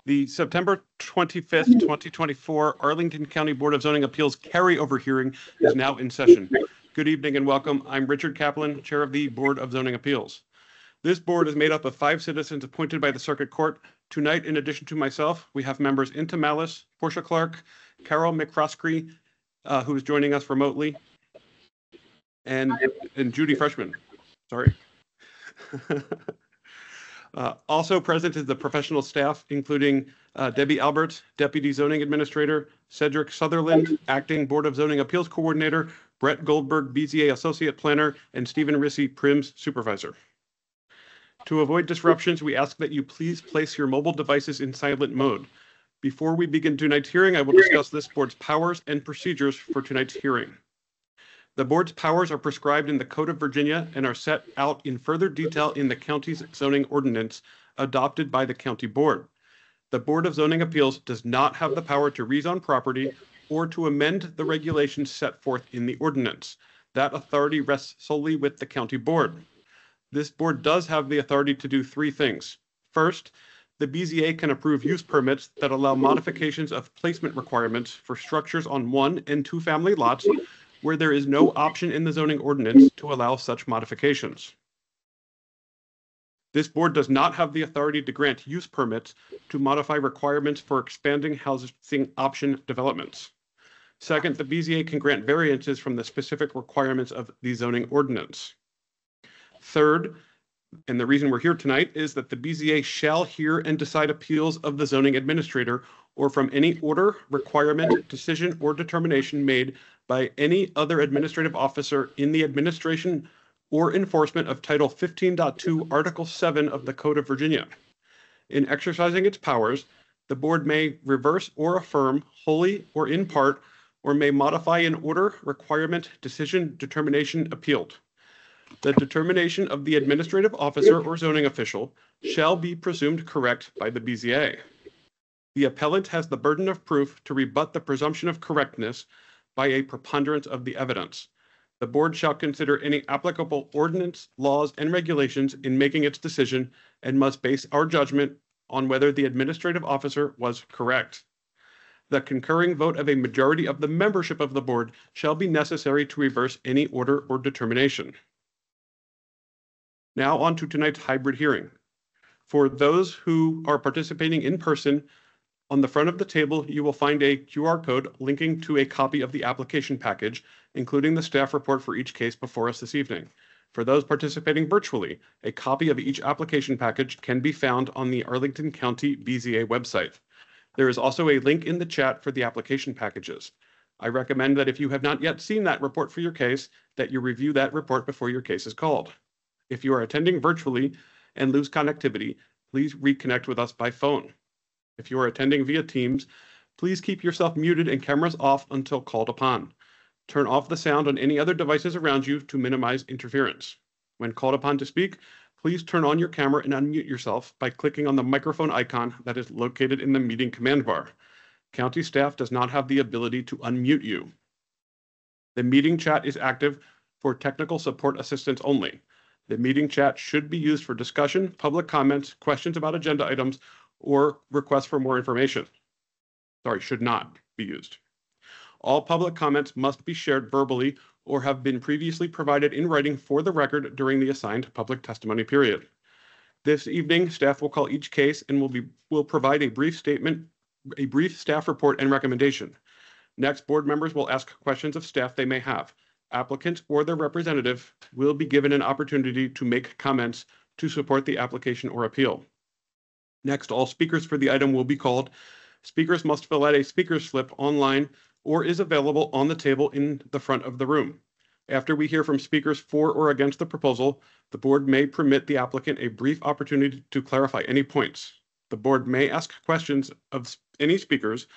The September 25th, 2024 Arlington County Board of Zoning Appeals carryover hearing is now in session. Good evening and welcome. I'm Richard Kaplan, Chair of the Board of Zoning Appeals. This board is made up of 5 citizens appointed by the Circuit Court. Tonight, in addition to myself, we have members Inta Malice, Portia Clark, Carol McCroskey, who is joining us remotely, and Judy Freshman. Sorry. Also present is the professional staff, including Debbie Alberts, Deputy Zoning Administrator, Cedric Sutherland, Acting Board of Zoning Appeals Coordinator, Brett Goldberg, BZA Associate Planner, and Stephen Rissy, PRIMS Supervisor. To avoid disruptions, we ask that you please place your mobile devices in silent mode. Before we begin tonight's hearing, I will discuss this board's powers and procedures for tonight's hearing. The board's powers are prescribed in the Code of Virginia and are set out in further detail in the county's zoning ordinance adopted by the county board. The Board of Zoning Appeals does not have the power to rezone property or to amend the regulations set forth in the ordinance. That authority rests solely with the county board. This board does have the authority to do 3 things. First, the BZA can approve use permits that allow modifications of placement requirements for structures on 1- and 2-family lots where there is no option in the zoning ordinance to allow such modifications. This board does not have the authority to grant use permits to modify requirements for expanding housing option developments. Second, the BZA can grant variances from the specific requirements of the zoning ordinance. Third, and the reason we're here tonight is that the BZA shall hear and decide appeals of the zoning administrator or from any order, requirement, decision, or determination made by any other administrative officer in the administration or enforcement of Title 15.2, Article 7 of the Code of Virginia. In exercising its powers, the board may reverse or affirm wholly or in part, or may modify an order, requirement, decision, determination appealed. The determination of the administrative officer or zoning official shall be presumed correct by the BZA. The appellant has the burden of proof to rebut the presumption of correctness by a preponderance of the evidence. The board shall consider any applicable ordinance, laws, and regulations in making its decision and must base our judgment on whether the administrative officer was correct. The concurring vote of a majority of the membership of the board shall be necessary to reverse any order or determination. Now on to tonight's hybrid hearing. For those who are participating in person, on the front of the table, you will find a QR code linking to a copy of the application package, including the staff report for each case before us this evening. For those participating virtually, a copy of each application package can be found on the Arlington County BZA website. There is also a link in the chat for the application packages. I recommend that if you have not yet seen that report for your case, that you review that report before your case is called. If you are attending virtually and lose connectivity, please reconnect with us by phone. If you are attending via Teams, please keep yourself muted and cameras off until called upon. Turn off the sound on any other devices around you to minimize interference. When called upon to speak, please turn on your camera and unmute yourself by clicking on the microphone icon that is located in the meeting command bar. County staff does not have the ability to unmute you. The meeting chat is active for technical support assistance only. The meeting chat should be used for discussion, public comments, questions about agenda items, or requests for more information. Sorry, should not be used. All public comments must be shared verbally or have been previously provided in writing for the record during the assigned public testimony period. This evening, staff will call each case and will provide a brief staff report and recommendation. Next, board members will ask questions of staff they may have. Applicants or their representative will be given an opportunity to make comments to support the application or appeal. Next, all speakers for the item will be called. Speakers must fill out a speaker slip online or is available on the table in the front of the room. After we hear from speakers for or against the proposal, the board may permit the applicant a brief opportunity to clarify any points. The board may ask questions of any speakers,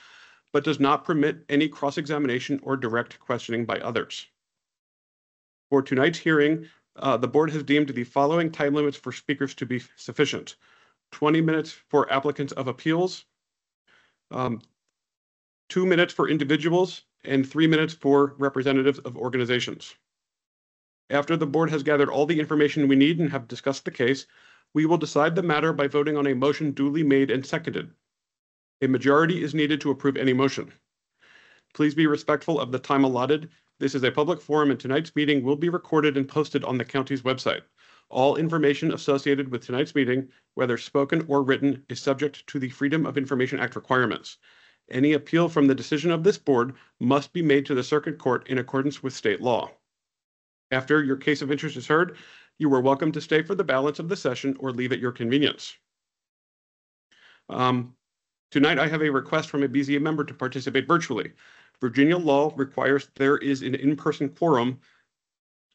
but does not permit any cross-examination or direct questioning by others. For tonight's hearing, the board has deemed the following time limits for speakers to be sufficient. 20 minutes for applicants of appeals, 2 minutes for individuals, and 3 minutes for representatives of organizations. After the board has gathered all the information we need and have discussed the case, we will decide the matter by voting on a motion duly made and seconded. A majority is needed to approve any motion. Please be respectful of the time allotted. This is a public forum and tonight's meeting will be recorded and posted on the county's website. All information associated with tonight's meeting, whether spoken or written, is subject to the Freedom of Information Act requirements. Any appeal from the decision of this board must be made to the circuit court in accordance with state law. After your case of interest is heard, you are welcome to stay for the balance of the session or leave at your convenience. Tonight, I have a request from a BZA member to participate virtually. Virginia law requires there is an in-person quorum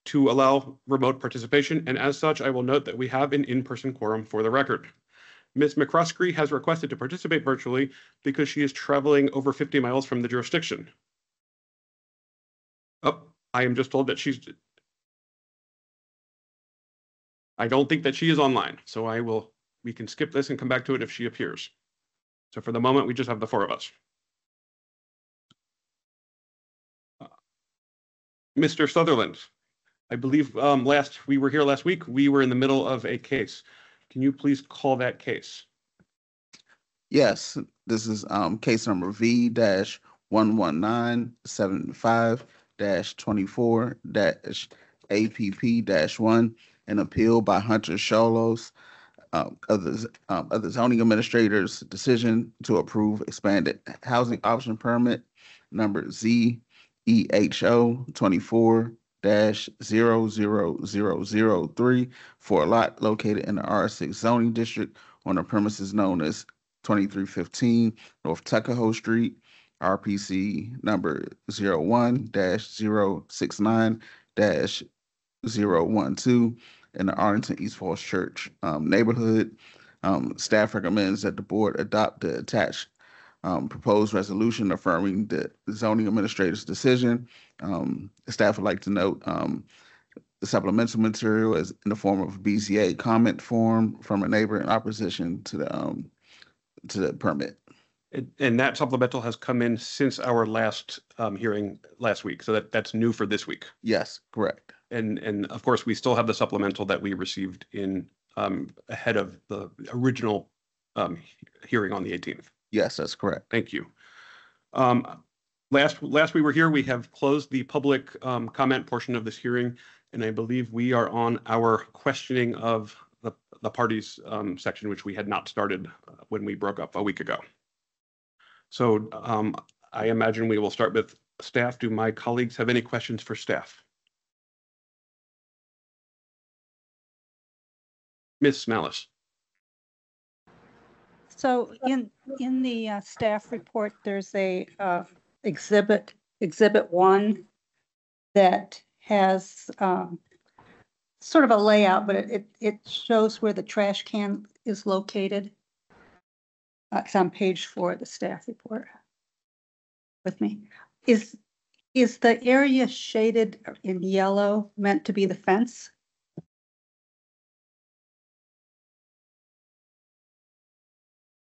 to allow remote participation, and as such, I will note that we have an in-person quorum for the record. Ms. McCroskey has requested to participate virtually because she is traveling over 50 miles from the jurisdiction. Oh, I am just told that I don't think that she is online, so we can skip this and come back to it if she appears. So for the moment, we just have the four of us. Mr. Sutherland, I believe we were here last week. We were in the middle of a case. Can you please call that case? Yes, this is case number V-11975-24-APP-1, an appeal by Hunter Sholos of the zoning administrator's decision to approve expanded housing option permit number ZEHO 24-00003 for a lot located in the R6 zoning district on the premises known as 2315 North Tuckahoe Street, RPC number 01-069-012 in the Arlington East Falls Church neighborhood. Staff recommends that the board adopt the attached proposed resolution affirming the zoning administrator's decision. Staff would like to note the supplemental material is in the form of a BZA comment form from a neighbor in opposition to the permit. And that supplemental has come in since our last hearing last week, so that's new for this week. Yes, correct. And of course, we still have the supplemental that we received in ahead of the original hearing on the 18th. Yes, that's correct. Thank you. Last we were here, we have closed the public comment portion of this hearing, and I believe we are on our questioning of the parties section, which we had not started when we broke up a week ago. So I imagine we will start with staff. Do my colleagues have any questions for staff? Ms. Malice. So in the staff report, there's a exhibit 1 that has sort of a layout, but it shows where the trash can is located. It's on page 4 of the staff report with me. Is the area shaded in yellow meant to be the fence?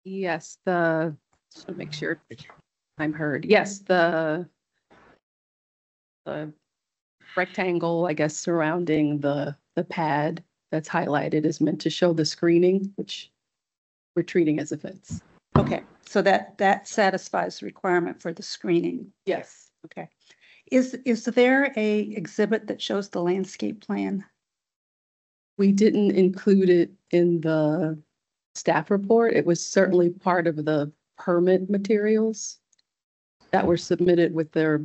Yes, just to make sure I'm heard. Yes, the rectangle, I guess, surrounding the pad that's highlighted is meant to show the screening, which we're treating as a fence. Okay, so that satisfies the requirement for the screening. Yes. Okay. Is there a exhibit that shows the landscape plan? We didn't include it in the staff report. It was certainly part of the permit materials that were submitted with their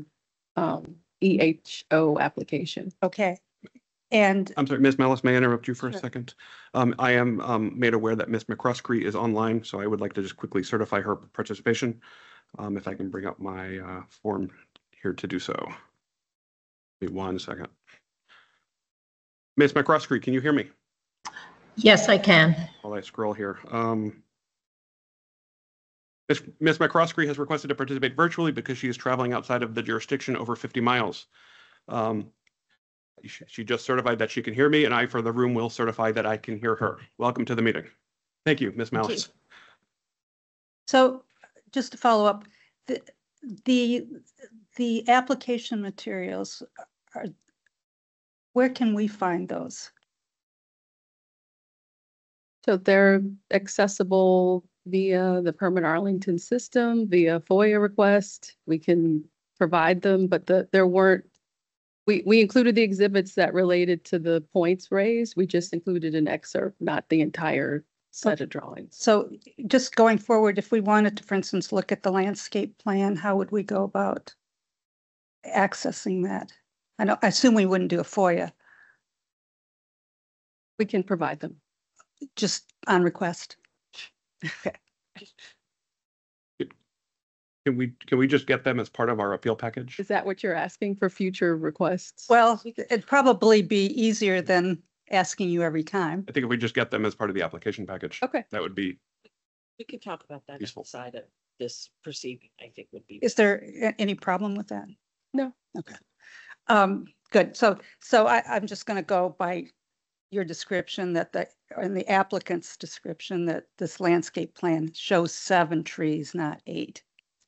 EHO application. Okay. And I'm sorry, Ms. Malice, may I interrupt you for a second? I am made aware that Ms. McCroskey is online, so I would like to just quickly certify her participation. If I can bring up my form here to do so. Give me 1 second. Ms. McCroskey, can you hear me? Yes, I can. While I scroll here. Ms. McCroskey has requested to participate virtually because she is traveling outside of the jurisdiction over 50 miles. She just certified that she can hear me, and I, for the room, will certify that I can hear her. Welcome to the meeting. Thank you, Ms. Malice. so just to follow up, the application materials where can we find those? So they're accessible via the Permit Arlington system, via FOIA request. We can provide them, but there weren't, we included the exhibits that related to the points raised. We just included an excerpt, not the entire set of drawings. So just going forward, if we wanted to, for instance, look at the landscape plan, how would we go about accessing that? I assume we wouldn't do a FOIA, We can provide them. just on request. Okay. Can we just get them as part of our appeal package? Is that what you're asking for future requests? Well, it'd probably be easier than asking you every time. I think if we just get them as part of the application package, Okay. that would be We could talk about that Useful. inside of this proceeding, I think would be. Is there any problem with that? No. Okay. Good. So I'm just going to go by your description that in the applicant's description that this landscape plan shows 7 trees, not 8.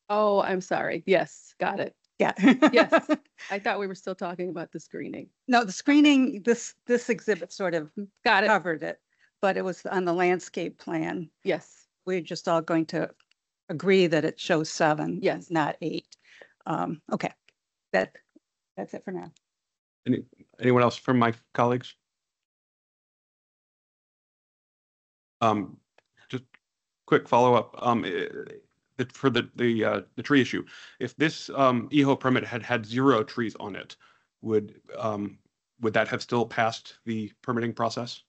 Oh, I'm sorry. Yes, got it. Yeah. Yes. I thought we were still talking about the screening. No, the screening, this exhibit sort of Got it. covered it, but it was on the landscape plan. Yes. We're just all going to agree that it shows 7. Yes. Not 8. Okay. That's it for now. anyone else from my colleagues? Just quick follow-up. For the tree issue, if this EHO permit had 0 trees on it, would that have still passed the permitting process?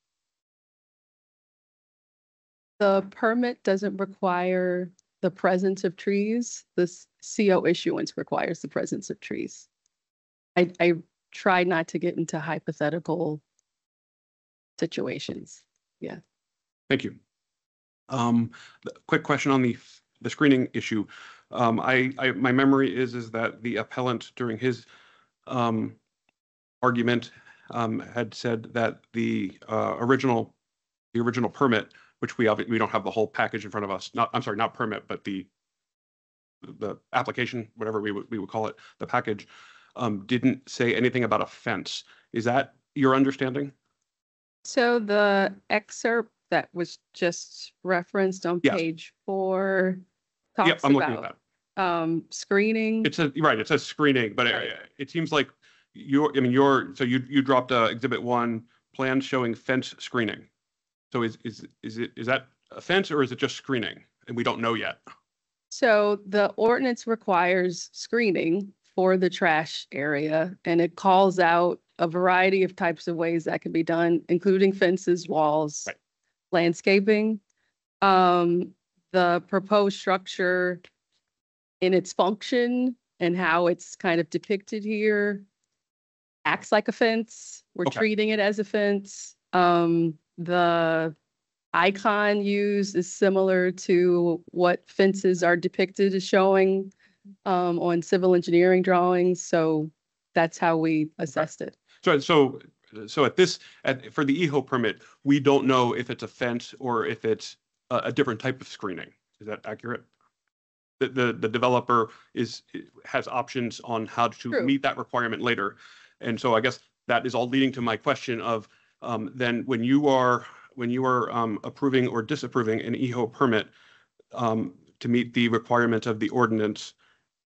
The permit doesn't require the presence of trees. The CO issuance requires the presence of trees. I tried not to get into hypothetical situations. Yeah. Thank you. Quick question on the screening issue. My memory is that the appellant during his argument had said that the original permit, which we don't have the whole package in front of us. Not permit, but the application, whatever we would call it, the package, didn't say anything about a fence. Is that your understanding? So the excerpt that was just referenced on Yeah. page 4 Yep, talks I'm looking at about that. screening. It says screening, but Right. it seems like you dropped exhibit 1 plan showing fence screening. So is that a fence or is it just screening? And we don't know yet. So the ordinance requires screening for the trash area, and it calls out a variety of types of ways that can be done, including fences, walls, Right. landscaping. The proposed structure in its function and how it's kind of depicted here acts like a fence. We're Okay. treating it as a fence. The icon used is similar to what fences are depicted as showing on civil engineering drawings. So that's how we assessed it. So for the EHO permit, we don't know if it's a fence or if it's a different type of screening. Is that accurate? The developer has options on how to True. meet that requirement later. And so I guess that is all leading to my question of then when you are approving or disapproving an EHO permit to meet the requirement of the ordinance,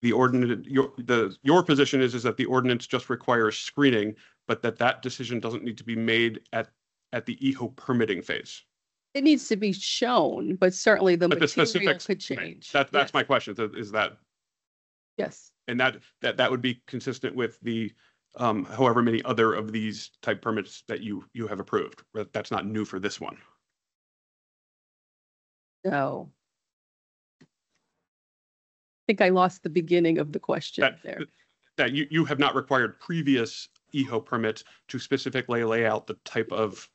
your position is that the ordinance just requires screening, but that decision doesn't need to be made at the EHO permitting phase. It needs to be shown, but certainly the But the material specifics could change. That's Yes. my question. Is that Yes. and that would be consistent with the however many other of these type permits that you have approved. That's not new for this one. No. I think I lost the beginning of the question That- there. That you have not required previous EHO permits to specifically lay out the type of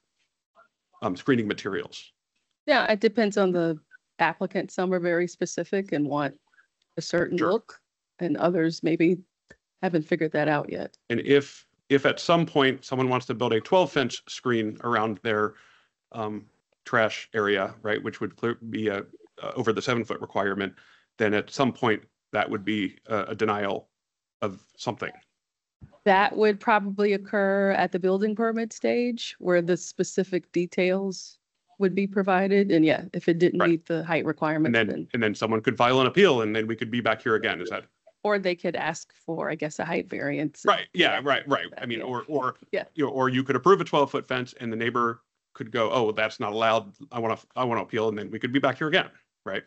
screening materials. Yeah, it depends on the applicant. Some are very specific and want a certain Sure. look, and others maybe haven't figured that out yet. And if at some point someone wants to build a 12-fence screen around their trash area, right, which would be over the 7-foot requirement, then at some point that would be a denial of something. That would probably occur at the building permit stage where the specific details would be provided. And yeah, if it didn't Right. meet the height requirements, then, And then someone could file an appeal and then we could be back here again. Is that? or they could ask for, I guess, a height variance. Right, yeah, right. I mean, Yeah. or, Yeah. you know, or you could approve a 12-foot fence and the neighbor could go, oh, that's not allowed. I want to appeal, and then we could be back here again, right?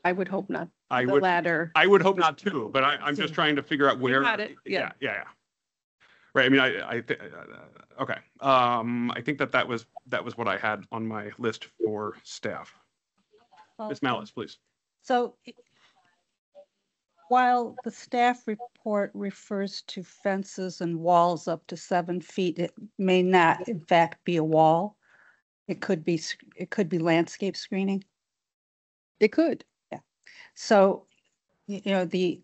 I would hope not. I The would, latter. I would hope not too, but I'm just trying to figure out where. got it, yeah. Yeah. Right, I mean, okay. I think that was what I had on my list for staff. Ms. Malice, please. So while the staff report refers to fences and walls up to 7 feet, it may not in fact be a wall. It could be landscape screening. It could. So, you know, the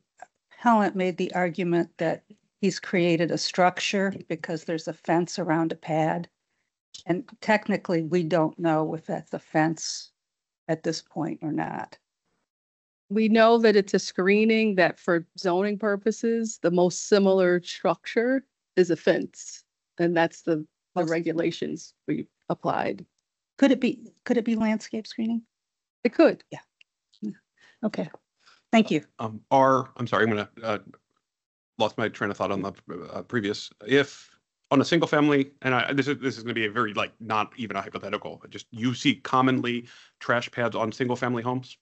appellant made the argument that he's created a structure because there's a fence around a pad. And technically, we don't know if that's a fence at this point or not. We know that it's a screening that for zoning purposes, the most similar structure is a fence. And that's the regulations we applied. Could it be landscape screening? It could. Okay, thank you. I'm sorry, I'm gonna lost my train of thought on the previous. If on a single family, and this is gonna be a very not even a hypothetical, just you see commonly trash pads on single family homes,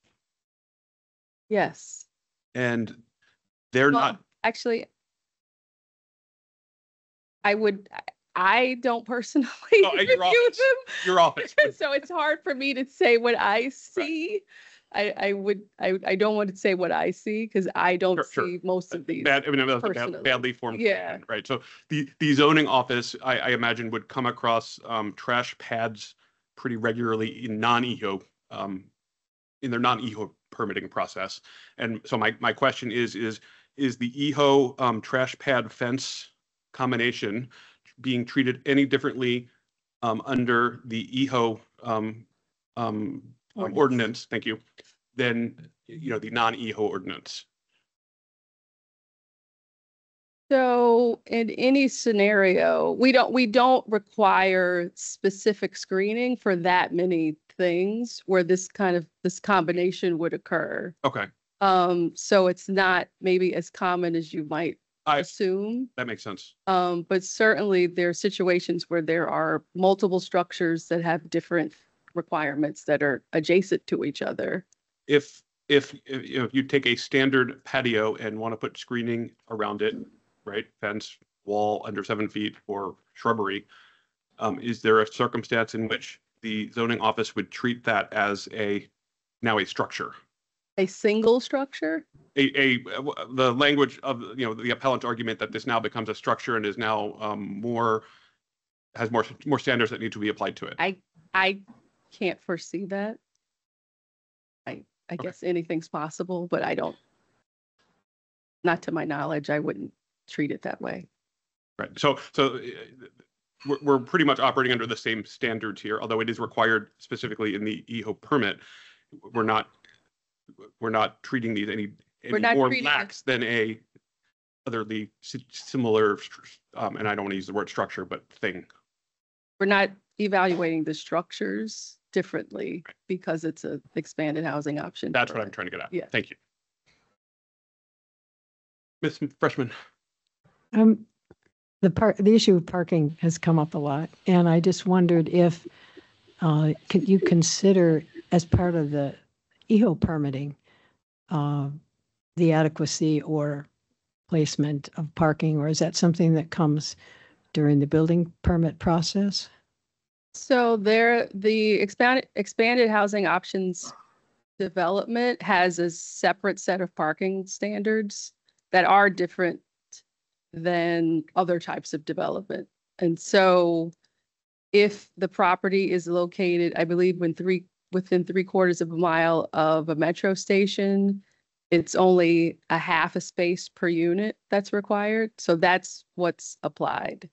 Yes. and they're Well, not. actually, I don't personally Oh, your review office. them. Your office. So it's hard for me to say what I see. I don't want to say what I see because I don't Sure. see most of these. That was a personally. badly formed Yeah. statement, right? So the zoning office, I imagine, would come across trash pads pretty regularly in non-EHO, in their non-EHO permitting process. And so my question is the EHO trash pad fence combination being treated any differently under the EHO ordinance, thank you, than the non-EHO ordinance? So in any scenario, we don't require specific screening for that many things where this combination would occur. Okay, So it's not maybe as common as you might assume. that makes sense. But certainly there are situations where there are multiple structures that have different requirements that are adjacent to each other. If you take a standard patio and want to put screening around it, right, fence, wall under 7 feet, or shrubbery, is there a circumstance in which the zoning office would treat that as now a structure? A single structure? The language of the appellant's argument that this now becomes a structure and is now has more standards that need to be applied to it. I can't foresee that. I guess anything's possible, but not to my knowledge, I wouldn't treat it that way. Right. So we're pretty much operating under the same standards here, although it is required specifically in the EHO permit. We're not treating these any more lax than a otherly similar, and I don't want to use the word structure, but thing. We're not evaluating the structures differently because it's an expanded housing option. That's what I'm trying to get at. Yeah. Thank you. Ms. Freshman. The issue of parking has come up a lot, and I just wondered if you consider as part of the EHO permitting the adequacy or placement of parking, or is that something that comes during the building permit process? So the expanded housing options development has a separate set of parking standards that are different than other types of development. And so if the property is located, I believe within 3/4 of a mile of a metro station, it's only a half a space per unit that's required. So that's what's applied.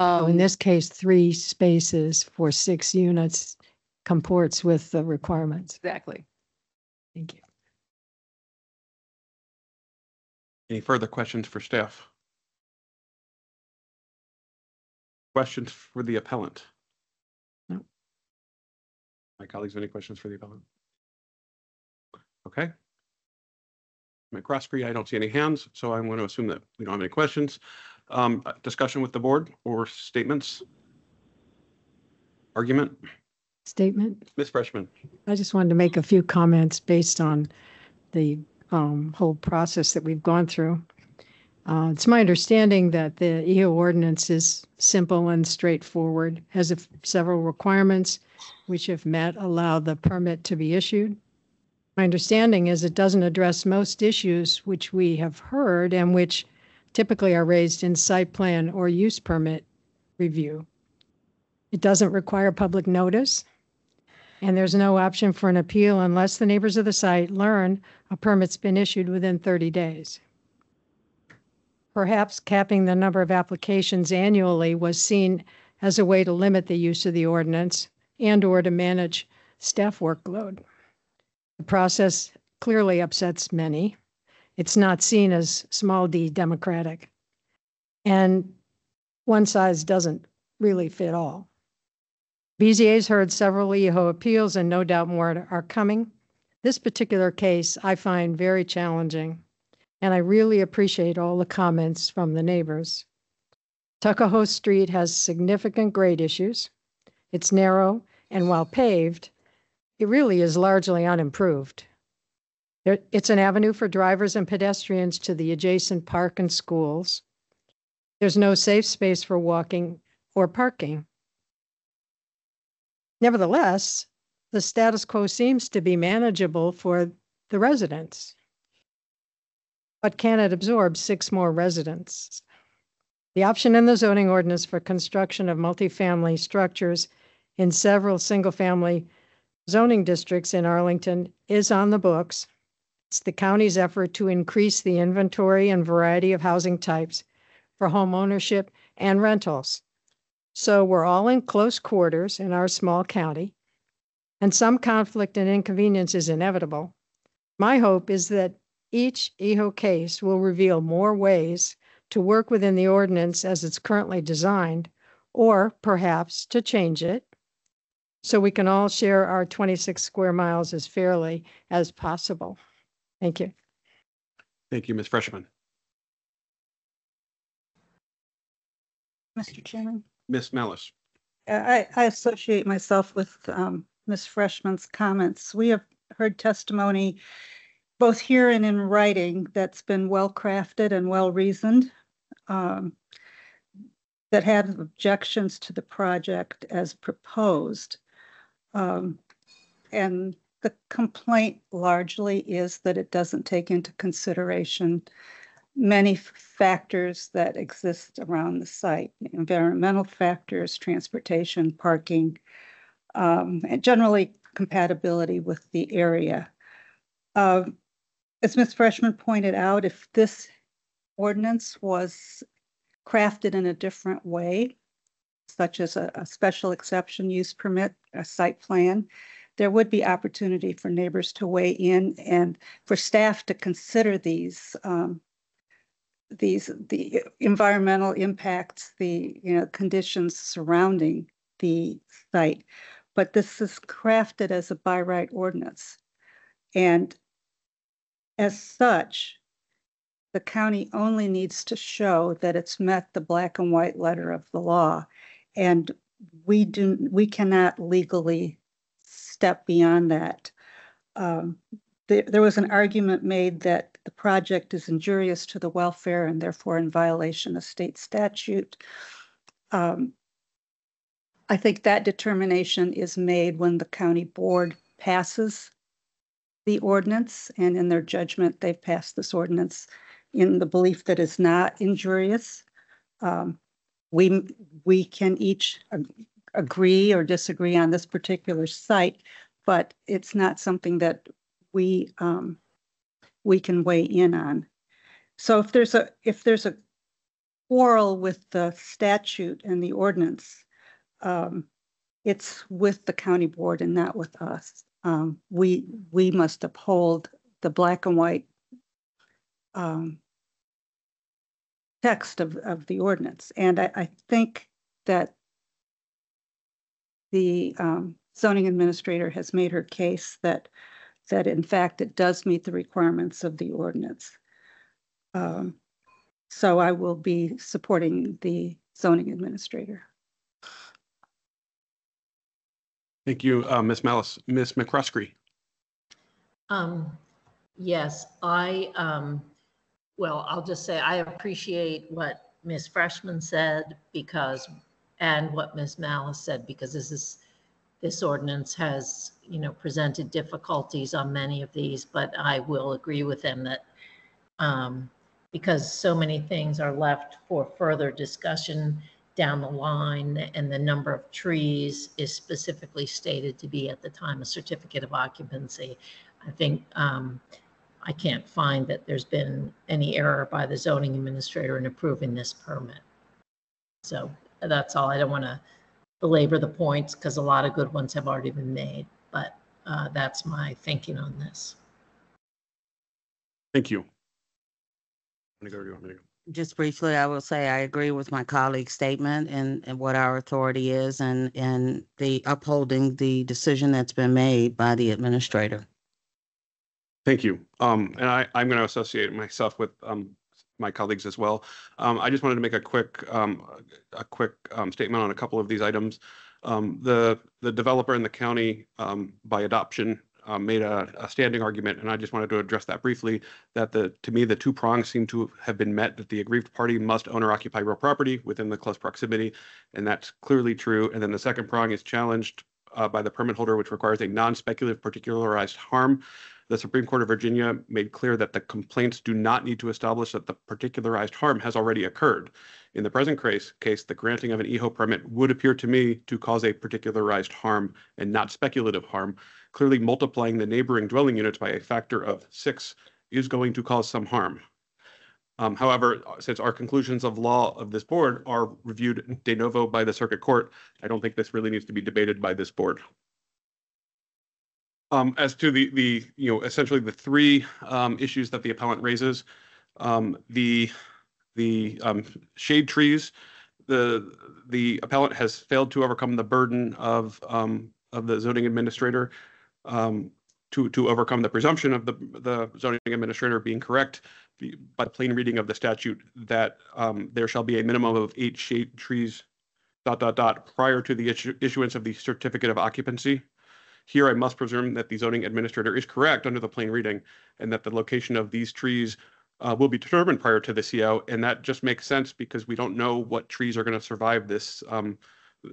So in this case, 3 spaces for 6 units comports with the requirements. Exactly. Thank you. Any further questions for staff? Questions for the appellant? No. My colleagues, any questions for the appellant? Okay. McCroskey, I don't see any hands, so I'm going to assume that we don't have any questions. Discussion with the board or statements? Argument? Statement. Ms. Freshman. I just wanted to make a few comments based on the whole process that we've gone through. It's my understanding that the EO ordinance is simple and straightforward, has several requirements which, if met, allow the permit to be issued. My understanding is it doesn't address most issues which we have heard and which typically are raised in site plan or use permit review. It doesn't require public notice, and there's no option for an appeal unless the neighbors of the site learn a permit's been issued within 30 days. Perhaps capping the number of applications annually was seen as a way to limit the use of the ordinance and/or to manage staff workload. The process clearly upsets many. It's not seen as small d democratic, and one size doesn't really fit all. BZA's heard several EHO appeals and no doubt more are coming. This particular case I find very challenging, and I really appreciate all the comments from the neighbors. Tuckahoe Street has significant grade issues. It's narrow, and while paved, it really is largely unimproved. It's an avenue for drivers and pedestrians to the adjacent park and schools. There's no safe space for walking or parking. Nevertheless, the status quo seems to be manageable for the residents. But can it absorb 6 more residents? The option in the zoning ordinance for construction of multifamily structures in several single-family zoning districts in Arlington is on the books. It's the county's effort to increase the inventory and variety of housing types for home ownership and rentals. So we're all in close quarters in our small county, and some conflict and inconvenience is inevitable. My hope is that each EHO case will reveal more ways to work within the ordinance as it's currently designed, or perhaps to change it, so we can all share our 26 square miles as fairly as possible. Thank you. Thank you, Ms. Freshman. Mr. Chairman. Ms. Malice. I associate myself with Ms. Freshman's comments. We have heard testimony both here and in writing that's been well crafted and well reasoned, that had objections to the project as proposed. And the complaint largely is that it doesn't take into consideration many factors that exist around the site: environmental factors, transportation, parking, and generally compatibility with the area. As Ms. Freshman pointed out, if this ordinance was crafted in a different way, such as a special exception use permit, a site plan, there would be opportunity for neighbors to weigh in and for staff to consider the environmental impacts, the conditions surrounding the site. But this is crafted as a by right ordinance, and as such, the county only needs to show that it's met the black and white letter of the law, and we cannot legally step beyond that. There was an argument made that the project is injurious to the welfare and therefore in violation of state statute. I think that determination is made when the county board passes the ordinance, and in their judgment, they've passed this ordinance in the belief that it's not injurious. We can each agree or disagree on this particular site, but it's not something that we can weigh in on. So if there's a quarrel with the statute and the ordinance, it's with the county board and not with us. We must uphold the black and white text of the ordinance. And I think that the zoning administrator has made her case that in fact it does meet the requirements of the ordinance. So I will be supporting the zoning administrator. Thank you, Ms. Malice. Ms. McCroskey. Yes, well, I'll just say I appreciate what Ms. Freshman said and what Ms. Malice said, because this ordinance has, presented difficulties on many of these, but I will agree with them that because so many things are left for further discussion down the line, and the number of trees is specifically stated to be at the time of certificate of occupancy. I think I can't find that there's been any error by the zoning administrator in approving this permit. So that's all. I don't want to belabor the points because a lot of good ones have already been made, but that's my thinking on this. Thank you. I'm gonna go, do you want me to go? Just briefly, I will say I agree with my colleague's statement and what our authority is and the upholding the decision that's been made by the administrator. Thank you. And I'm going to associate myself with my colleagues as well. I just wanted to make a quick statement on a couple of these items. The developer in the county, by adoption, made a standing argument, and I just wanted to address that briefly, that to me, the two prongs seem to have been met, that the aggrieved party must own or occupy real property within the close proximity, and that's clearly true. And then the second prong is challenged by the permit holder, which requires a non-speculative particularized harm. The Supreme Court of Virginia made clear that the complaints do not need to establish that the particularized harm has already occurred. In the present case, the granting of an EHO permit would appear to me to cause a particularized harm and not speculative harm. Clearly, multiplying the neighboring dwelling units by a factor of 6 is going to cause some harm. However, since our conclusions of law of this board are reviewed de novo by the circuit court, I don't think this really needs to be debated by this board. As to the essentially the three issues that the appellant raises, the shade trees, the appellant has failed to overcome the burden of the zoning administrator to overcome the presumption of the zoning administrator being correct by plain reading of the statute that there shall be a minimum of 8 shade trees ... prior to the issuance of the certificate of occupancy. Here, I must presume that the zoning administrator is correct under the plain reading, and that the location of these trees will be determined prior to the CO, and that just makes sense because we don't know what trees are going to survive this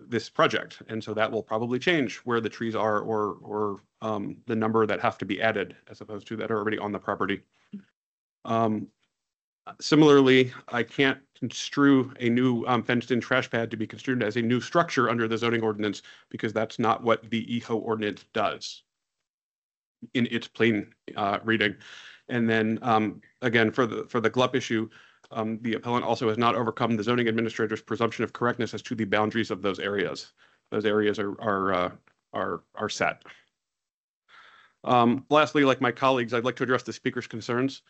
this project, and so that will probably change where the trees are or the number that have to be added as opposed to that are already on the property. Similarly, I can't construe a new fenced-in trash pad to be construed as a new structure under the zoning ordinance because that's not what the EHO ordinance does in its plain reading. And then again, for the GLUP issue, the appellant also has not overcome the zoning administrator's presumption of correctness as to the boundaries of those areas. Those areas are set. Lastly, like my colleagues, I'd like to address the speaker's concerns.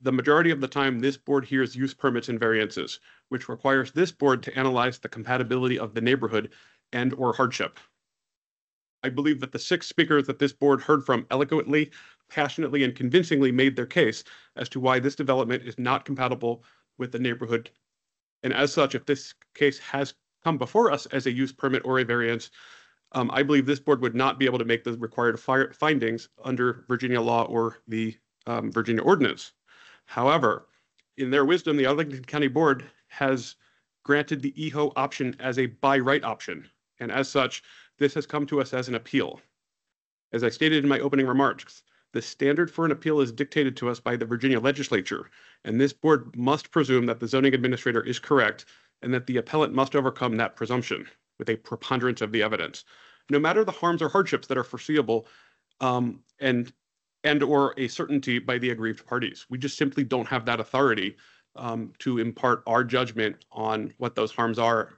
The majority of the time, this board hears use permits and variances, which requires this board to analyze the compatibility of the neighborhood and or hardship. I believe that the 6 speakers that this board heard from eloquently, passionately, and convincingly made their case as to why this development is not compatible with the neighborhood. And as such, if this case has come before us as a use permit or a variance, I believe this board would not be able to make the required findings under Virginia law or the Virginia ordinance. However, in their wisdom, the Arlington County Board has granted the EHO option as a by right option. And as such, this has come to us as an appeal. As I stated in my opening remarks, the standard for an appeal is dictated to us by the Virginia legislature, and this board must presume that the zoning administrator is correct and that the appellant must overcome that presumption with a preponderance of the evidence, no matter the harms or hardships that are foreseeable and or a certainty by the aggrieved parties. We just simply don't have that authority to impart our judgment on what those harms are,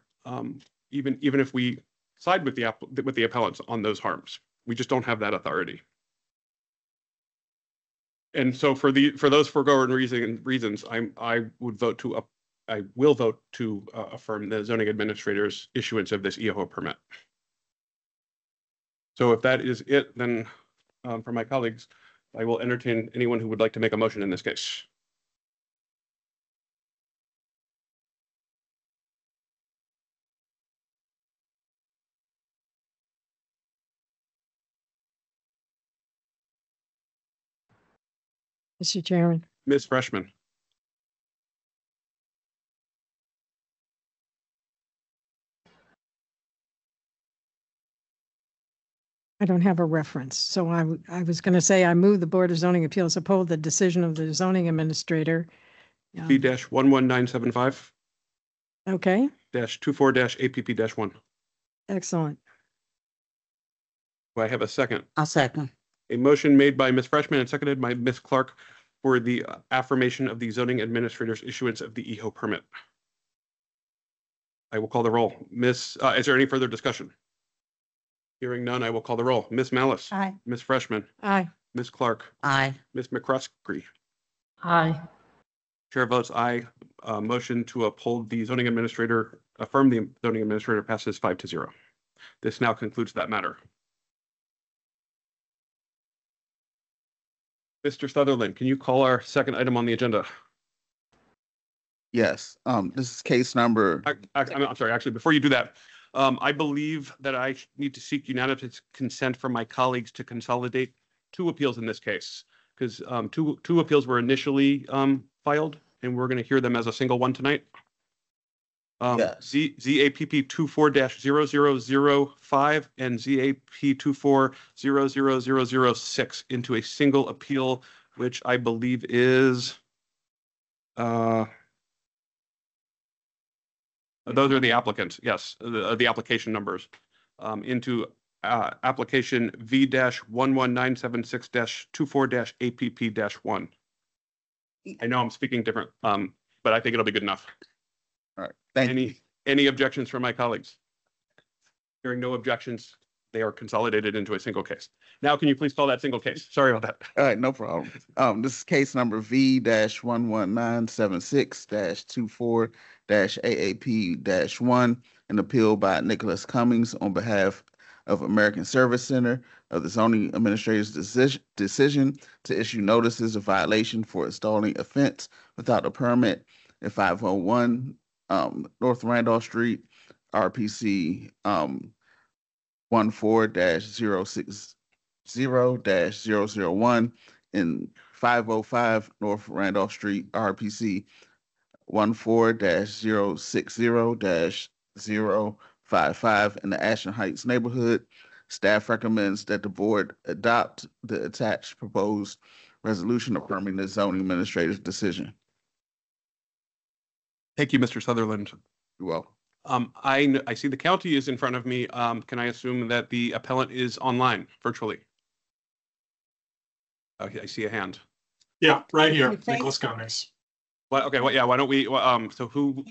even if we side with the appellants on those harms. We just don't have that authority. And so for those foregoing reasons, I will vote to affirm the zoning administrator's issuance of this EHO permit. So if that is it, then for my colleagues, I will entertain anyone who would like to make a motion in this case. Mr. Chairman. Ms. Freshman. I don't have a reference. So I was going to say I move the Board of Zoning Appeals uphold the decision of the zoning administrator. B-11975 Okay, -24-APP-1. excellent. Do I have a second? I'll second. A motion made by Ms. Freshman and seconded by Ms. Clark for the affirmation of the zoning administrator's issuance of the EHO permit. I will call the roll. Is there any further discussion? Hearing none, I will call the roll. Ms. Malice. Aye. Ms. Freshman. Aye. Ms. Clark. Aye. Ms. McCroskey. Aye. Chair votes aye. Motion to affirm the zoning administrator passes 5-0. This now concludes that matter. Mr. Sutherland, can you call our second item on the agenda? Yes, this is case number, I'm sorry, actually, before you do that, I believe that I need to seek unanimous consent from my colleagues to consolidate two appeals in this case, because two appeals were initially filed, and we're going to hear them as a single one tonight. Yes. ZAPP 24-0005 and ZAP 24-00006 into a single appeal, which I believe is those are the applicants, yes, the application numbers, into application V-11976-24-APP-1. I know I'm speaking different, but I think it'll be good enough. all right, thank you. Any objections from my colleagues? Hearing no objections, they are consolidated into a single case. Now, can you please call that single case? Sorry about that. All right, no problem. This is case number V-11976-24-AAP-1, an appeal by Nicholas Cummings on behalf of American Service Center of the zoning administrator's decision to issue notices of violation for installing a fence without a permit at 501 North Randolph Street, RPC 14-060-001 in 505 North Randolph Street, RPC 14-060-055 in the Ashland Heights neighborhood. Staff recommends that the board adopt the attached proposed resolution affirming the zoning administrator's decision. Thank you, Mr. Sutherland. You're welcome. I see the county is in front of me. Can I assume that the appellant is online virtually? Okay, I see a hand. Yeah, right here, Thanks. Nicholas Cummings. Well, okay, well, yeah, why don't we, so who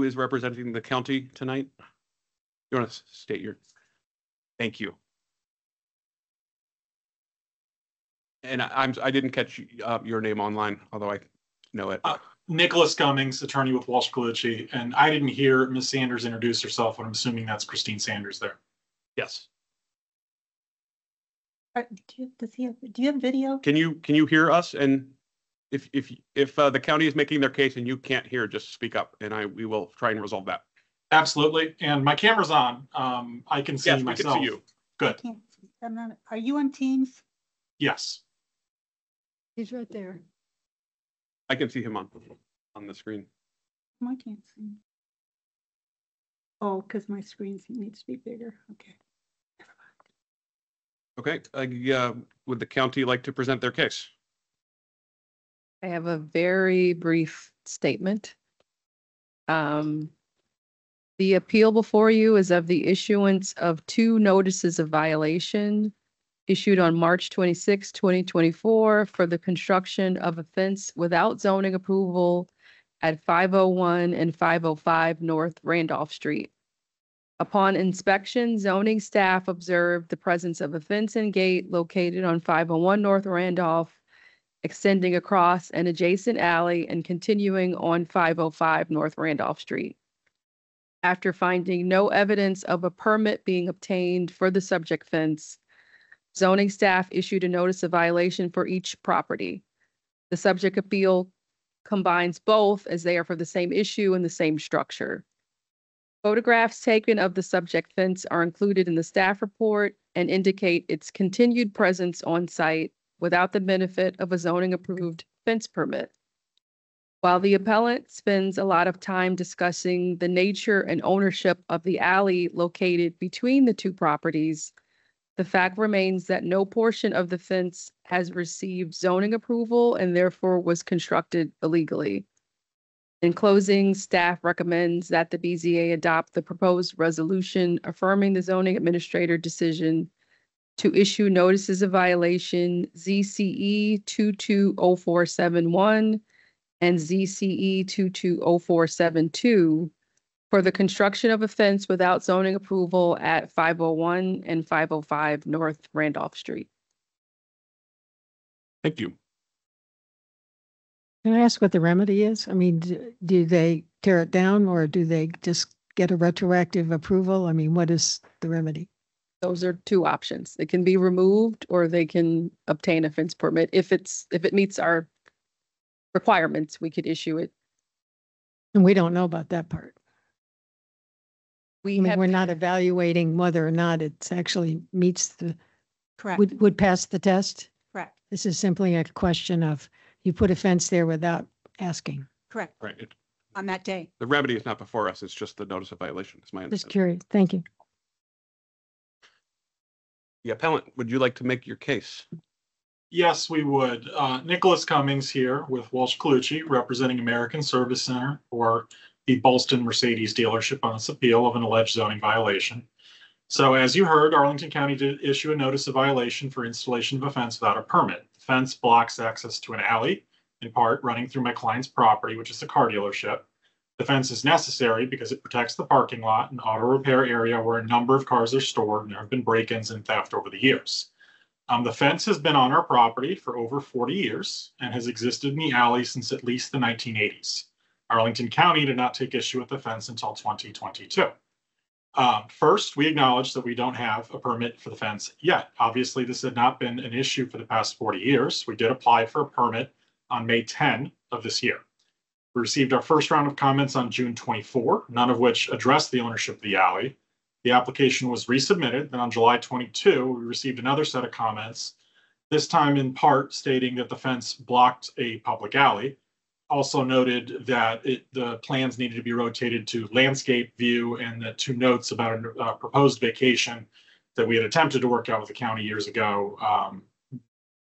is representing the county tonight? You want to state your, thank you. And I didn't catch your name online, although I know it. Nicholas Cummings, attorney with Walsh Colucci, and I didn't hear Ms. Sanders introduce herself, but I'm assuming that's Christine Sanders there. Yes. Do you have video? Can you hear us? And if the county is making their case and you can't hear, just speak up and we will try and resolve that. Absolutely, and my camera's on. I can see Yes, myself. we can see you. Good. I'm not, are you on Teams? Yes. He's right there. I can see him on the screen. I can't see. Oh, because my screen needs to be bigger. Okay. Okay, would the county like to present their case? I have a very brief statement. The appeal before you is of the issuance of two notices of violation issued on March 26, 2024 for the construction of a fence without zoning approval at 501 and 505 North Randolph Street. Upon inspection, zoning staff observed the presence of a fence and gate located on 501 North Randolph, extending across an adjacent alley and continuing on 505 North Randolph Street. After finding no evidence of a permit being obtained for the subject fence, zoning staff issued a notice of violation for each property. The subject appeal combines both as they are for the same issue and the same structure. Photographs taken of the subject fence are included in the staff report and indicate its continued presence on site without the benefit of a zoning approved fence permit. While the appellant spends a lot of time discussing the nature and ownership of the alley located between the two properties, the fact remains that no portion of the fence has received zoning approval and therefore was constructed illegally. In closing, staff recommends that the BZA adopt the proposed resolution affirming the zoning administrator decision to issue notices of violation ZCE 220471 and ZCE 220472 for the construction of a fence without zoning approval at 501 and 505 North Randolph Street. Thank you. Can I ask what the remedy is? I mean, do they tear it down or do they just get a retroactive approval? I mean, what is the remedy? Those are two options. It can be removed or they can obtain a fence permit. If it meets our requirements, we could issue it. And we don't know about that part. We I mean, have, we're not evaluating whether or not it actually meets the, Correct, would pass the test. correct, This is simply a question of you put a fence there without asking. correct, Right. on that day. The remedy is not before us. It's just the notice of violation. Is my Just understanding. curious. Thank you. The appellant, would you like to make your case? Yes, we would. Nicholas Cummings here with Walsh Colucci, representing American Service Center for the Ballston Mercedes dealership on this appeal of an alleged zoning violation. So as you heard, Arlington County did issue a notice of violation for installation of a fence without a permit. The fence blocks access to an alley, in part running through my client's property, which is a car dealership. The fence is necessary because it protects the parking lot and auto repair area where a number of cars are stored, and there have been break-ins and theft over the years. The fence has been on our property for over 40 years and has existed in the alley since at least the 1980s. Arlington County did not take issue with the fence until 2022. First, we acknowledge that we don't have a permit for the fence yet. Obviously, this had not been an issue for the past 40 years. We did apply for a permit on May 10 of this year. We received our first round of comments on June 24, none of which addressed the ownership of the alley. The application was resubmitted, and on July 22, we received another set of comments, this time in part stating that the fence blocked a public alley. Also noted that the plans needed to be rotated to landscape view, and that two notes about a proposed vacation that we had attempted to work out with the county years ago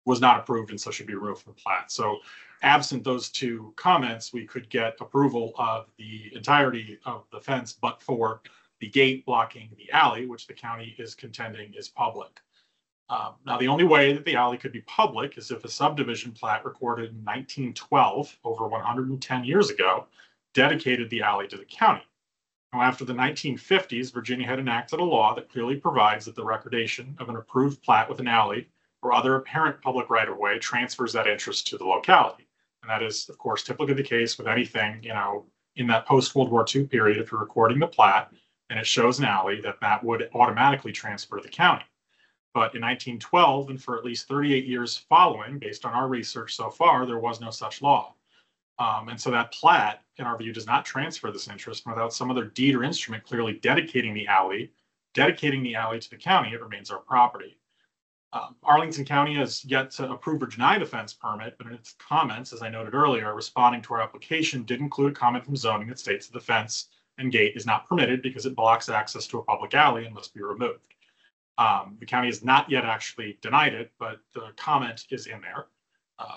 was not approved and so should be removed from the plat. So absent those two comments, we could get approval of the entirety of the fence, but for the gate blocking the alley, which the county is contending is public. Now, the only way that the alley could be public is if a subdivision plat recorded in 1912, over 110 years ago, dedicated the alley to the county. Now, after the 1950s, Virginia had enacted a law that clearly provides that the recordation of an approved plat with an alley or other apparent public right-of-way transfers that interest to the locality. And that is, of course, typically the case with anything, in that post-World War II period. If you're recording the plat and it shows an alley, that would automatically transfer to the county. But in 1912, and for at least 38 years following, based on our research so far, there was no such law. And so that plat, in our view, does not transfer this interest without some other deed or instrument clearly dedicating the alley to the county. It remains our property. Arlington County has yet to approve or deny the fence permit, but in its comments, as I noted earlier, responding to our application did include a comment from zoning that states that the fence and gate is not permitted because it blocks access to a public alley and must be removed. The county has not yet actually denied it, but the comment is in there.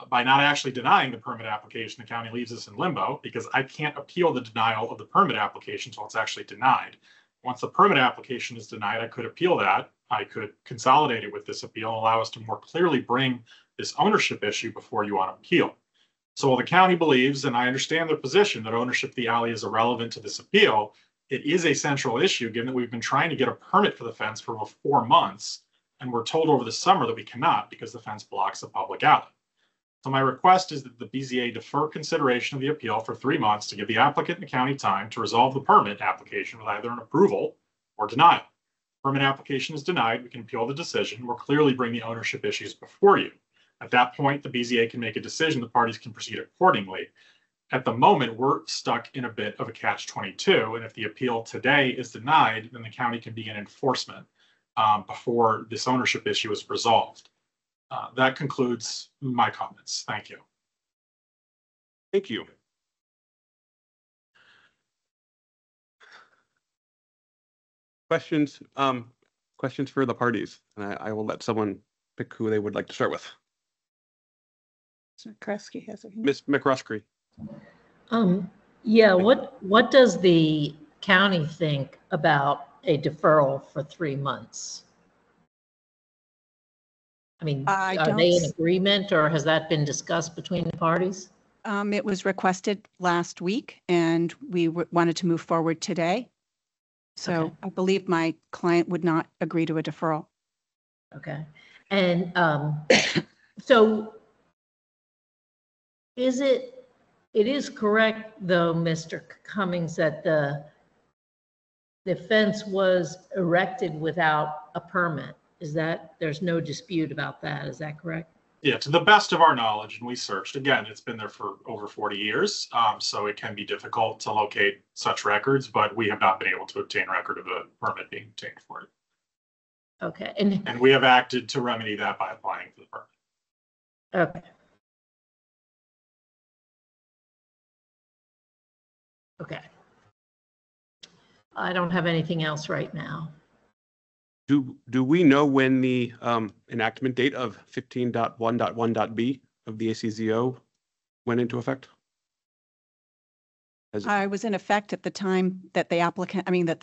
By not actually denying the permit application, the county leaves us in limbo because I can't appeal the denial of the permit application until it's actually denied. Once the permit application is denied, I could appeal that. I could consolidate it with this appeal and allow us to more clearly bring this ownership issue before you on appeal. So while the county believes, and I understand their position, that ownership of the alley is irrelevant to this appeal, it is a central issue given that we've been trying to get a permit for the fence for over 4 months, and we're told over the summer that we cannot because the fence blocks a public alley. So my request is that the BZA defer consideration of the appeal for 3 months to give the applicant and the county time to resolve the permit application with either an approval or denial. Permit application is denied, we can appeal the decision, or clearly bring the ownership issues before you. At that point, the BZA can make a decision, the parties can proceed accordingly. At the moment, we're stuck in a bit of a catch-22, and if the appeal today is denied, then the county can begin enforcement before this ownership issue is resolved. That concludes my comments. Thank you. Thank you. Questions, questions for the parties, and I will let someone pick who they would like to start with. Mr. Kresge has a hand. Ms. McRusky. Yeah, what does the county think about a deferral for 3 months? I mean, I are don't they in s- agreement, or has that been discussed between the parties? It was requested last week and we wanted to move forward today. So Okay. I believe my client would not agree to a deferral. Okay, and so it is correct though, Mr. Cummings, that the fence was erected without a permit? Is that, there's no dispute about that, is that correct? Yeah, to the best of our knowledge, and we searched, again, it's been there for over 40 years, so it can be difficult to locate such records, but we have not been able to obtain record of a permit being obtained for it. Okay, And we have acted to remedy that by applying for the permit. okay. Okay. I don't have anything else right now. Do we know when the enactment date of 15.1.1.b of the ACZO went into effect? I was in effect at the time that the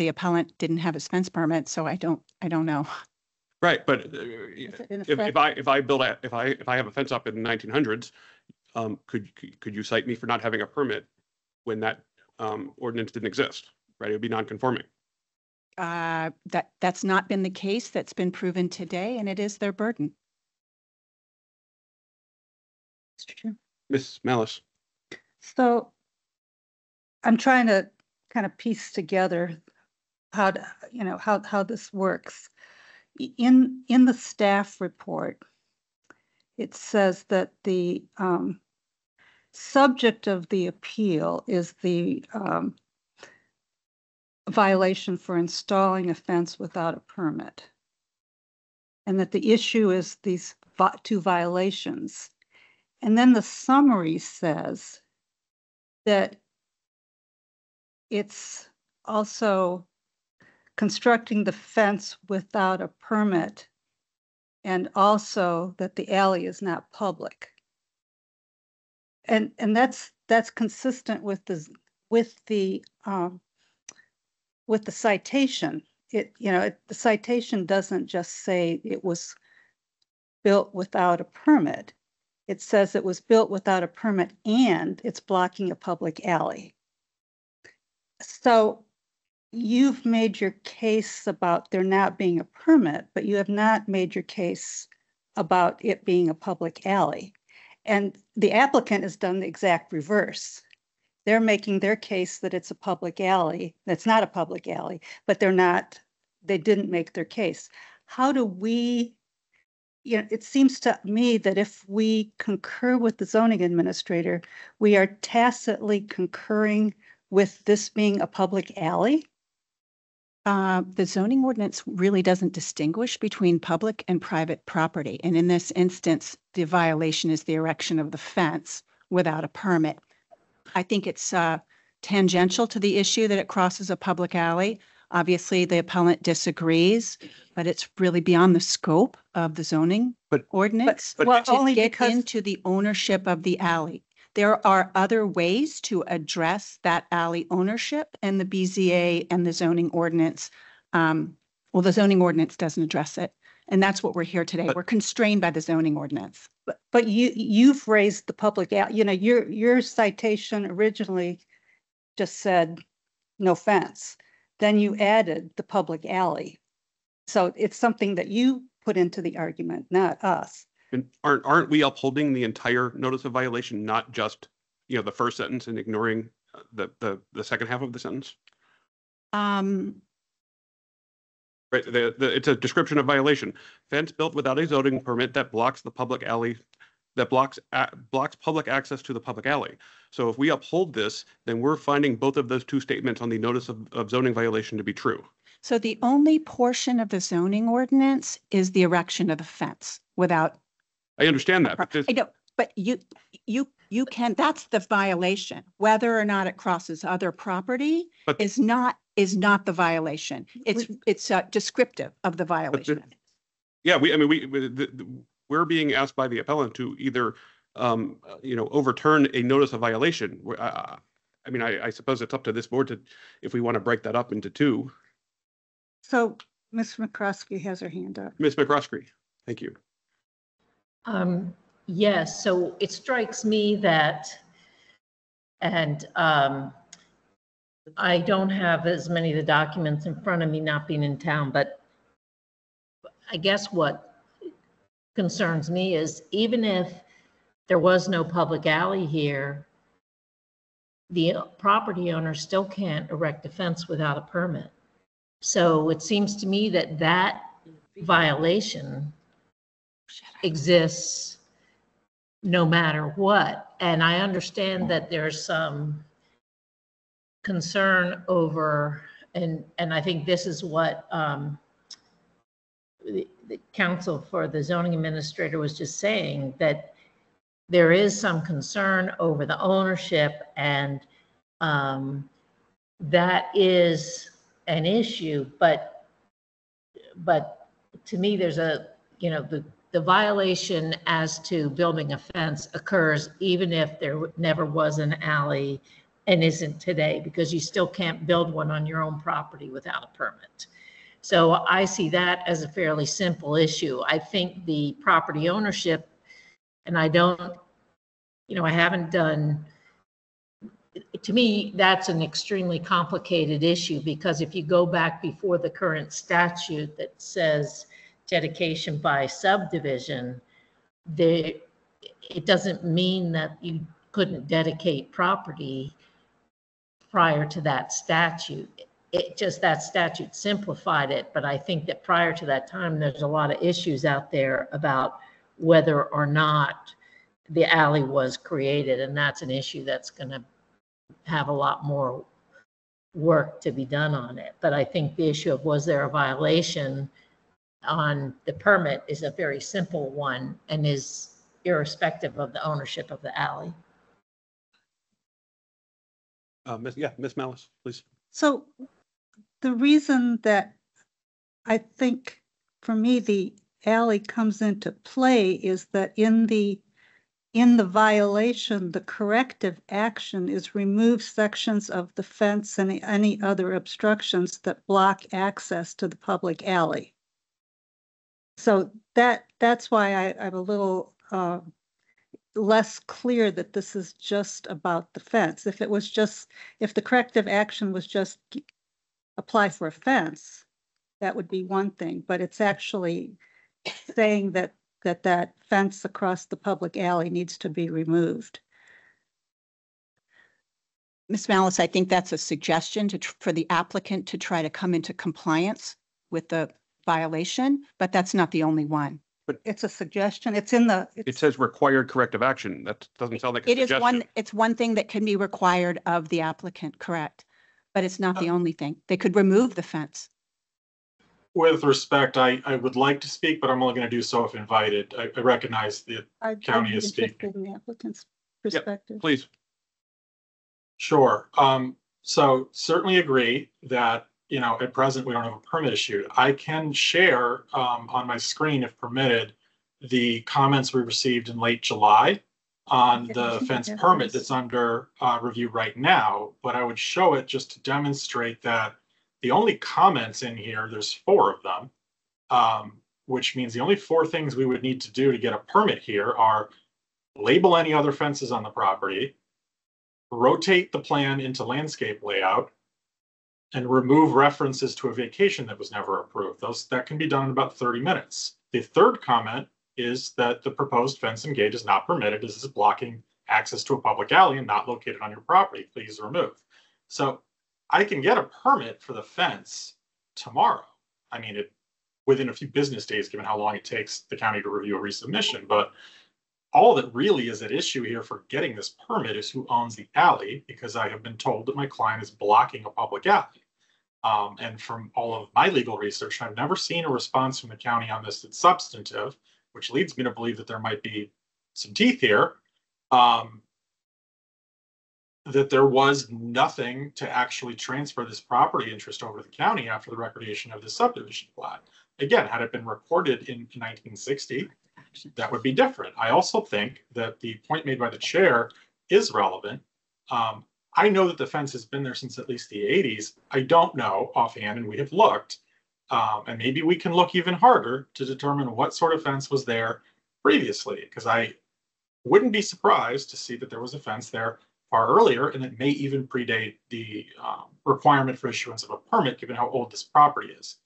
appellant didn't have his fence permit, so I don't know. Right, but in if effect? I have a fence up in the 1900s, could you cite me for not having a permit when that ordinance didn't exist? Right, it would be non-conforming. That's not been the case. That's been proven today, and it is their burden. Mr. Chair. Ms. Malice. So I'm trying to kind of piece together how this works. In the staff report, it says that the subject of the appeal is the violation for installing a fence without a permit. And that the issue is these two violations. And then the summary says that it's also constructing the fence without a permit, and also that the alley is not public. And that's consistent with the citation. The citation doesn't just say it was built without a permit. It says it was built without a permit and it's blocking a public alley. So you've made your case about there not being a permit, but you have not made your case about it being a public alley. And the applicant has done the exact reverse. They're making their case that it's a public alley. That's not a public alley, but they didn't make their case. How do we, it seems to me that if we concur with the zoning administrator, we are tacitly concurring with this being a public alley. The zoning ordinance really doesn't distinguish between public and private property. And in this instance, the violation is the erection of the fence without a permit. I think it's tangential to the issue that it crosses a public alley. Obviously, the appellant disagrees, but it's really beyond the scope of the zoning ordinance. Well, to only get because into the ownership of the alley. There are other ways to address that alley ownership, and the BZA and the zoning ordinance, the zoning ordinance doesn't address it. And that's what we're here today. We're constrained by the zoning ordinance. But you've raised the public, your citation originally just said no fence. Then you added the public alley. So it's something that you put into the argument, not us. And aren't we upholding the entire notice of violation, not just, the first sentence and ignoring the second half of the sentence? Right, it's a description of violation. Fence built without a zoning permit that blocks the public alley, that blocks public access to the public alley. So if we uphold this, then we're finding both of those two statements on the notice of zoning violation to be true. So the only portion of the zoning ordinance is the erection of the fence without. I understand that, but I know, but you can, that's the violation. Whether or not it crosses other property But- is not the violation. It's descriptive of the violation. yeah, we're being asked by the appellant to either, overturn a notice of violation. I suppose it's up to this board if we want to break that up into two. So Ms. McCroskey has her hand up. Ms. McCroskey, thank you. Yes, so it strikes me that, and I don't have as many of the documents in front of me, not being in town, but I guess what concerns me is even if there was no public alley here, the property owner still can't erect a fence without a permit. So it seems to me that that violation exists no matter what. And I understand that there's some concern over, and I think this is what the counsel for the zoning administrator was just saying, that there is some concern over the ownership, and that is an issue. But to me, there's the violation as to building a fence occurs even if there never was an alley and isn't today, because you still can't build one on your own property without a permit. So I see that as a fairly simple issue. I think the property ownership, and I haven't done, to me, that's an extremely complicated issue, because if you go back before the current statute that says dedication by subdivision, it doesn't mean that you couldn't dedicate property prior to that statute. That statute simplified it, but I think that prior to that time, there's a lot of issues out there about whether or not the alley was created, and that's an issue that's going to have a lot more work to be done on it. But I think the issue of was there a violation on the permit is a very simple one and is irrespective of the ownership of the alley. Ms. Malice, please. So the reason that I think for me the alley comes into play is that in the violation, the corrective action is remove sections of the fence and any other obstructions that block access to the public alley. So that's why I'm a little less clear that this is just about the fence. If the corrective action was just apply for a fence, that would be one thing, but it's actually saying that fence across the public alley needs to be removed. Ms. Malice, I think that's a suggestion for the applicant to try to come into compliance with the violation, but that's not the only one. But it's a suggestion. It's in the. It says required corrective action. That doesn't sound like a suggestion. It's one thing that can be required of the applicant, correct? But it's not the only thing. They could remove the fence. With respect, I would like to speak, but I'm only going to do so if invited. I recognize the county is speaking. In the applicant's perspective. Yep, please. Sure. So certainly agree that, at present, we don't have a permit issued. I can share on my screen, if permitted, the comments we received in late July on the fence permit that's under review right now, but I would show it just to demonstrate that the only comments in here, there's 4 of them, which means the only 4 things we would need to do to get a permit here are label any other fences on the property, rotate the plan into landscape layout, and remove references to a vacation that was never approved. That can be done in about 30 minutes. The 3rd comment is that the proposed fence and gate is not permitted. This is blocking access to a public alley and not located on your property. Please remove. So I can get a permit for the fence tomorrow. I mean, within a few business days, given how long it takes the county to review a resubmission. But all that really is at issue here for getting this permit is who owns the alley, because I have been told that my client is blocking a public alley. And from all of my legal research, I've never seen a response from the county on this that's substantive, which leads me to believe that there might be some teeth here. That there was nothing to actually transfer this property interest over to the county after the recordation of the subdivision plat. Again, had it been recorded in 1960, that would be different. I also think that the point made by the chair is relevant. I know that the fence has been there since at least the 80s. I don't know offhand, and we have looked, and maybe we can look even harder to determine what sort of fence was there previously, because I wouldn't be surprised to see that there was a fence there far earlier, and it may even predate the requirement for issuance of a permit, given how old this property is.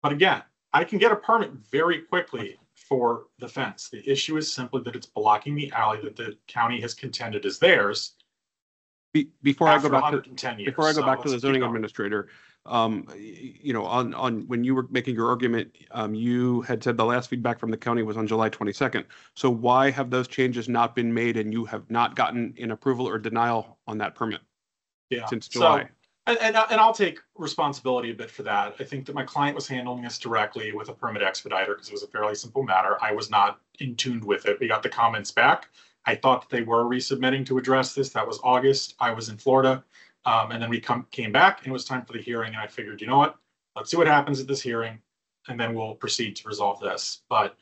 But again, I can get a permit very quickly for the fence. The issue is simply that it's blocking the alley that the county has contended is theirs. Before I go back to 110 years. before I go So back to the let's zoning keep going. administrator, you know, on when you were making your argument, you had said the last feedback from the county was on July 22nd. So why have those changes not been made, and you have not gotten an approval or denial on that permit since July? And I'll take responsibility a bit for that. I think that my client was handling this directly with a permit expediter because it was a fairly simple matter. I was not in tune with it. We got the comments back. I thought that they were resubmitting to address this. That was August. I was in Florida. And then we came back, and it was time for the hearing. And I figured, you know what? Let's see what happens at this hearing, and then we'll proceed to resolve this. But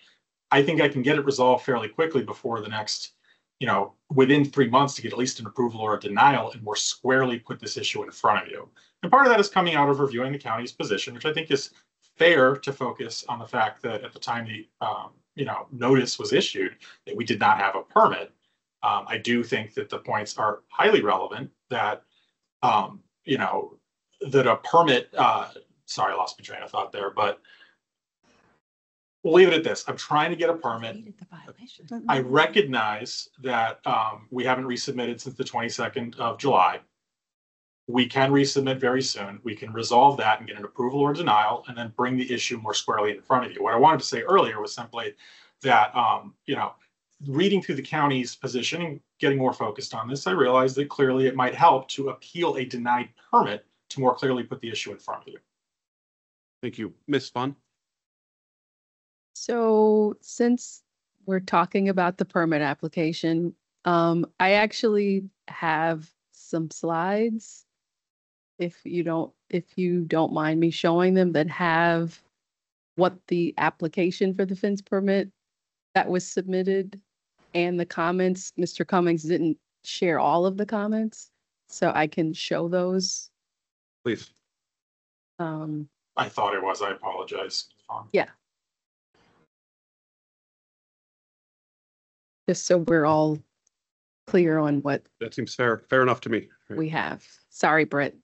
I think I can get it resolved fairly quickly before the next, you know, within 3 months to get at least an approval or a denial and more squarely put this issue in front of you. And part of that is coming out of reviewing the county's position, which I think is fair to focus on the fact that at the time the you know, notice was issued, that we did not have a permit. I do think that the points are highly relevant that you know, that a permit, sorry, I lost my train of thought there, but we'll leave it at this. I'm trying to get a permit. I recognize that we haven't resubmitted since the 22nd of July. We can resubmit very soon. We can resolve that and get an approval or denial, and then bring the issue more squarely in front of you. What I wanted to say earlier was simply that, you know, reading through the county's position and getting more focused on this, I realized that clearly it might help to appeal a denied permit to more clearly put the issue in front of you. Thank you. Ms. Vaughn? So since we're talking about the permit application, I actually have some slides, if you don't mind me showing them, that have what the application for the fence permit that was submitted and the comments. Mr. Cummings didn't share all of the comments, so I can show those. Please. I thought it was. I apologize. Yeah. Just so we're all clear on what That seems fair enough to me. Right. we have. Sorry, Brett.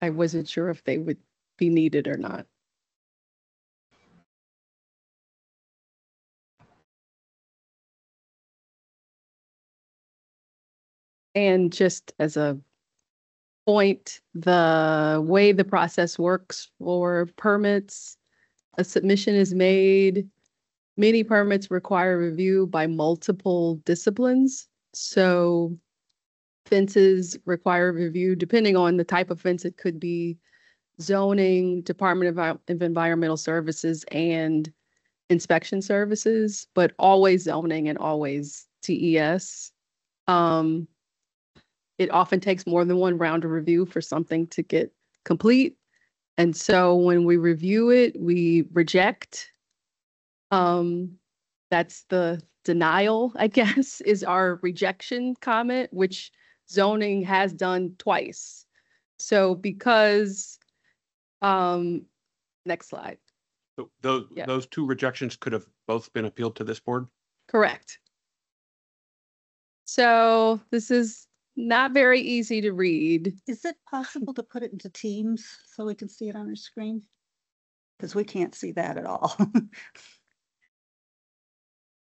I wasn't sure if they would be needed or not. And just as a point, the way the process works for permits, a submission is made. Many permits require review by multiple disciplines. So fences require review depending on the type of fence. It could be zoning, Department of Environmental Services, and inspection services, but always zoning and always TES. It often takes more than one round of review for something to get complete. And so when we review it, we reject. That's the denial, I guess, is our rejection comment, which zoning has done twice. So because, next slide. So those two rejections could have both been appealed to this board? Correct. So this is not very easy to read. Is it possible to put it into Teams so we can see it on our screen? because we can't see that at all.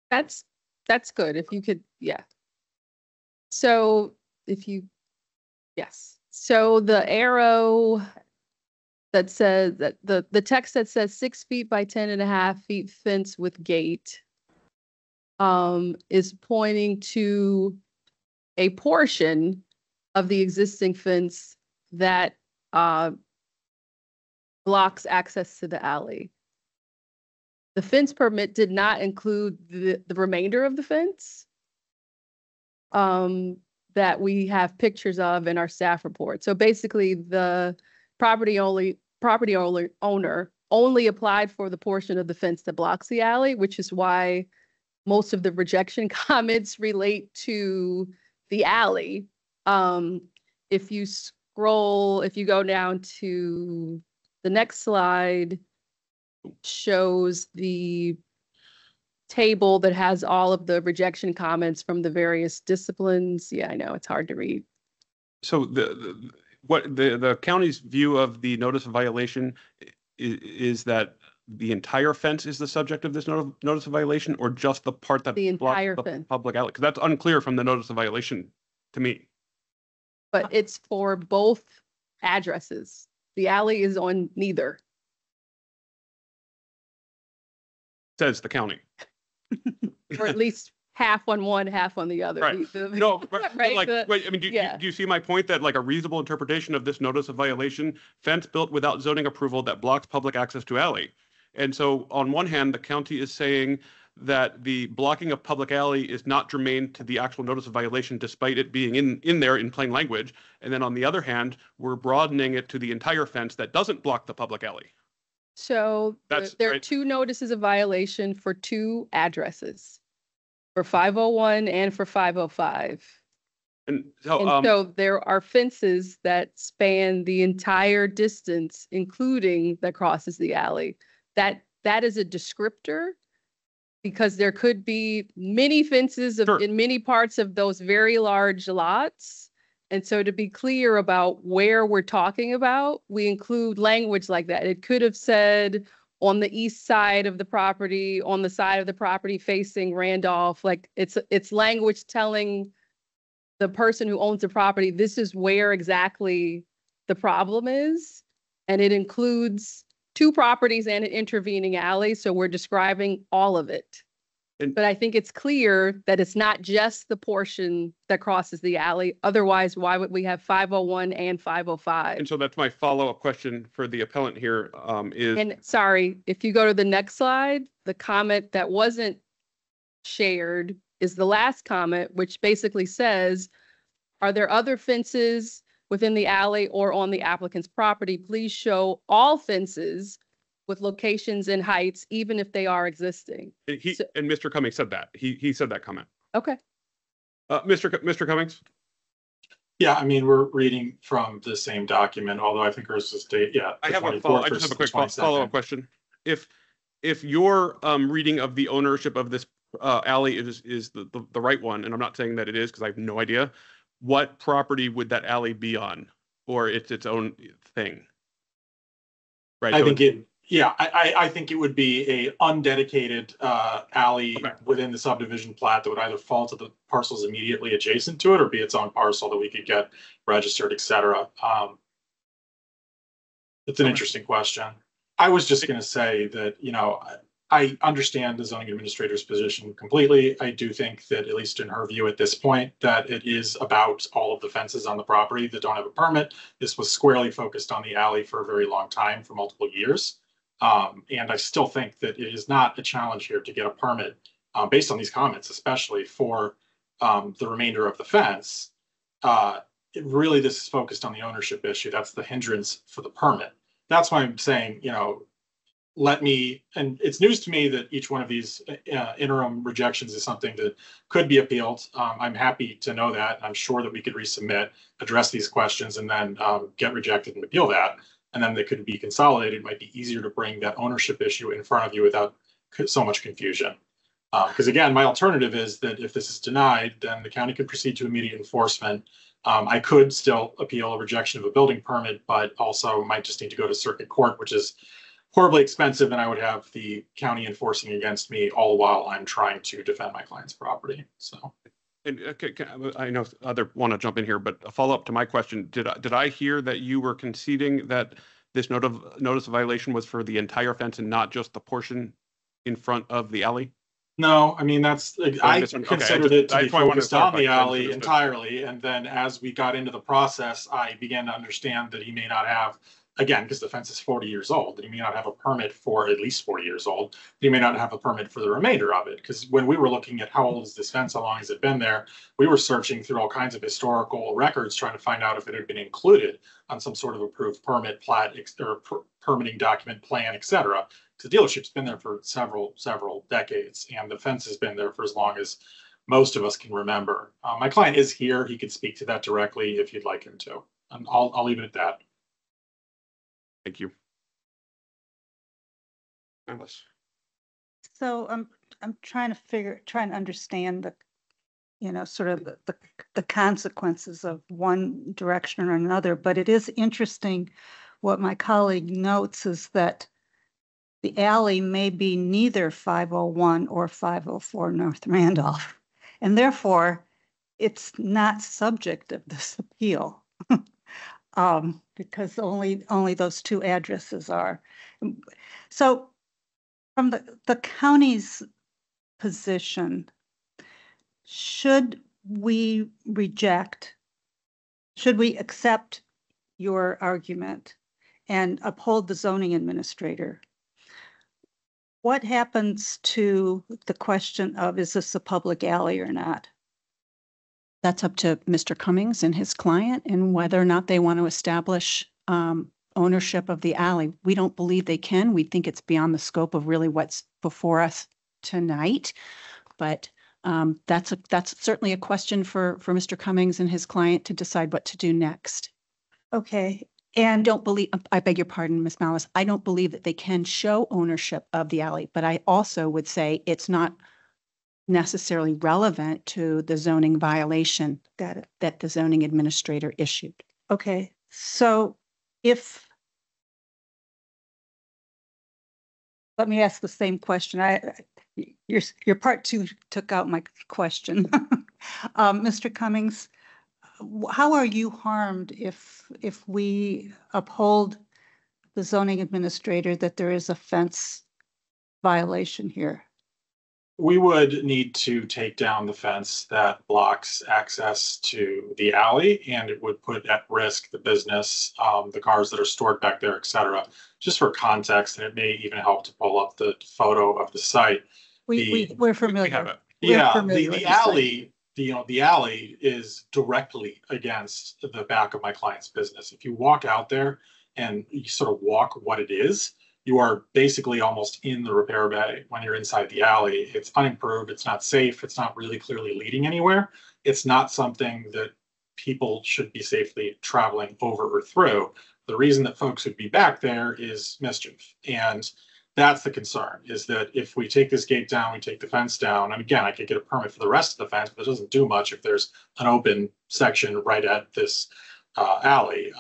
That's good. If you could, yeah. So if you, yes. So the arrow that says that the text that says 6 feet by 10.5 feet fence with gate is pointing to a portion of the existing fence that blocks access to the alley. The fence permit did not include the remainder of the fence that we have pictures of in our staff report. So basically the property owner only applied for the portion of the fence that blocks the alley, which is why most of the rejection comments relate to the alley. If you scroll, if you go down to the next slide, shows the table that has all of the rejection comments from the various disciplines. Yeah, I know it's hard to read. So the county's view of the notice of violation is that the entire fence is the subject of this notice of violation, or just the part that The blocks entire the fence. public alley? Because that's unclear from the notice of violation to me. But it's for both addresses. The alley is on neither. Says the county. Or at least half on one, half on the other. Right. No, but Right, like, the- wait, I mean, do you see my point that like a reasonable interpretation of this notice of violation, fence built without zoning approval that blocks public access to alley? And so on one hand, the county is saying that the blocking of public alley is not germane to the actual notice of violation, despite it being in there in plain language. And then on the other hand, we're broadening it to the entire fence that doesn't block the public alley. So That's there are right. 2 notices of violation for 2 addresses, for 501 and for 505. And so, And so there are fences that span the entire distance, including that crosses the alley. That is a descriptor, because there could be many fences Sure. in many parts of those very large lots. And so to be clear about where we're talking about, we include language like that. It could have said on the east side of the property, on the side of the property facing Randolph, like it's language telling the person who owns the property, this is where exactly the problem is. And it includes 2 properties and an intervening alley. So we're describing all of it. But I think it's clear that it's not just the portion that crosses the alley. Otherwise, why would we have 501 and 505? And so that's my follow-up question for the appellant here, is. And sorry, if you go to the next slide, the comment that wasn't shared is the last comment, which basically says, are there other fences within the alley or on the applicant's property? Please show all fences with locations and heights, even if they are existing. And Mr. Cummings said that. He said that comment. Okay. Mr. Cummings? Yeah, I mean, we're reading from the same document, although I think ours is date, yeah. I the just have a 24th quick versus the follow-up 22nd. question. If your reading of the ownership of this alley is the right one, and I'm not saying that it is because I have no idea, what property would that alley be on, or it's its own thing? Right. I so think I think it would be a undedicated alley Okay. within the subdivision plat that would either fall to the parcels immediately adjacent to it or be its own parcel that we could get registered, et cetera. It's an interesting question. I was just going to say that, I understand the zoning administrator's position completely. I do think that, at least in her view at this point, that it is about all of the fences on the property that don't have a permit. This was squarely focused on the alley for a very long time, for multiple years. And I still think that it is not a challenge here to get a permit based on these comments, especially for the remainder of the fence. Really, this is focused on the ownership issue. That's the hindrance for the permit. That's why I'm saying, and it's news to me that each one of these interim rejections is something that could be appealed. I'm happy to know that. I'm sure that we could resubmit, address these questions, and then get rejected and appeal that. And then they could be consolidated. It might be easier to bring that ownership issue in front of you without so much confusion. Because again, my alternative is that if this is denied, then the county could proceed to immediate enforcement. I could still appeal a rejection of a building permit, but also might just need to go to circuit court, which is horribly expensive, and I would have the county enforcing against me all while I'm trying to defend my client's property. So. And I know other want to jump in here, but a follow up to my question: did I hear that you were conceding that this notice of violation was for the entire fence and not just the portion in front of the alley? No, I mean, that's, I considered it to be focused on the alley entirely. And then as we got into the process, I began to understand that he may not have, again, because the fence is 40 years old, that he may not have a permit for at least 40 years old. He may not have a permit for the remainder of it. Because when we were looking at how old is this fence, how long has it been there, we were searching through all kinds of historical records trying to find out if it had been included on some sort of approved permit, plat, or permitting document, plan, etc. The dealership's been there for several decades, and the fence has been there for as long as most of us can remember. My client is here. He could speak to that directly if you'd like him to. And I'll leave it at that. Thank you. Alice. So I'm trying to understand sort of the consequences of one direction or another, but it is interesting what my colleague notes is that the alley may be neither 501 or 504 North Randolph, and therefore it's not subject of this appeal because only those two addresses are. So from the county's position, should we accept your argument and uphold the zoning administrator? What happens to the question of, is this a public alley or not? That's up to Mr. Cummings and his client and whether or not they want to establish ownership of the alley. We don't believe they can. We think it's beyond the scope of really what's before us tonight. But that's certainly a question for Mr. Cummings and his client to decide what to do next. Okay. And I beg your pardon, Ms. Malice, I don't believe that they can show ownership of the alley, but I also would say it's not necessarily relevant to the zoning violation that the zoning administrator issued. Okay. So let me ask the same question. Your part two took out my question. Mr. Cummings, how are you harmed if we uphold the zoning administrator that there is a fence violation here? We would need to take down the fence that blocks access to the alley, and it would put at risk the business, the cars that are stored back there, etc. Just for context, and it may even help to pull up the photo of the site. We're familiar. We have it. Yeah, the alley. The alley is directly against the back of my client's business. If you walk out there and you sort of walk what it is, you are basically almost in the repair bay when you're inside the alley. It's unimproved. It's not safe. It's not really clearly leading anywhere. It's not something that people should be safely traveling over or through. The reason that folks would be back there is mischief. And that's the concern, is that if we take this gate down, we take the fence down, and again, I could get a permit for the rest of the fence, but it doesn't do much if there's an open section right at this alley.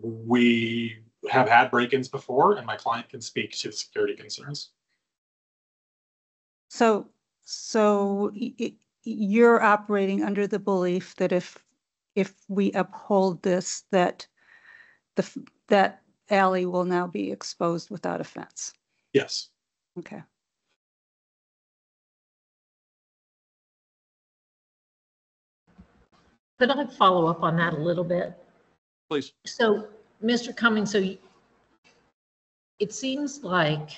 We have had break-ins before, and my client can speak to the security concerns. So you're operating under the belief that if we uphold this, that that alley will now be exposed without a fence? Yes. Okay. Could I follow up on that a little bit? Please. So, Mr. Cummings, it seems like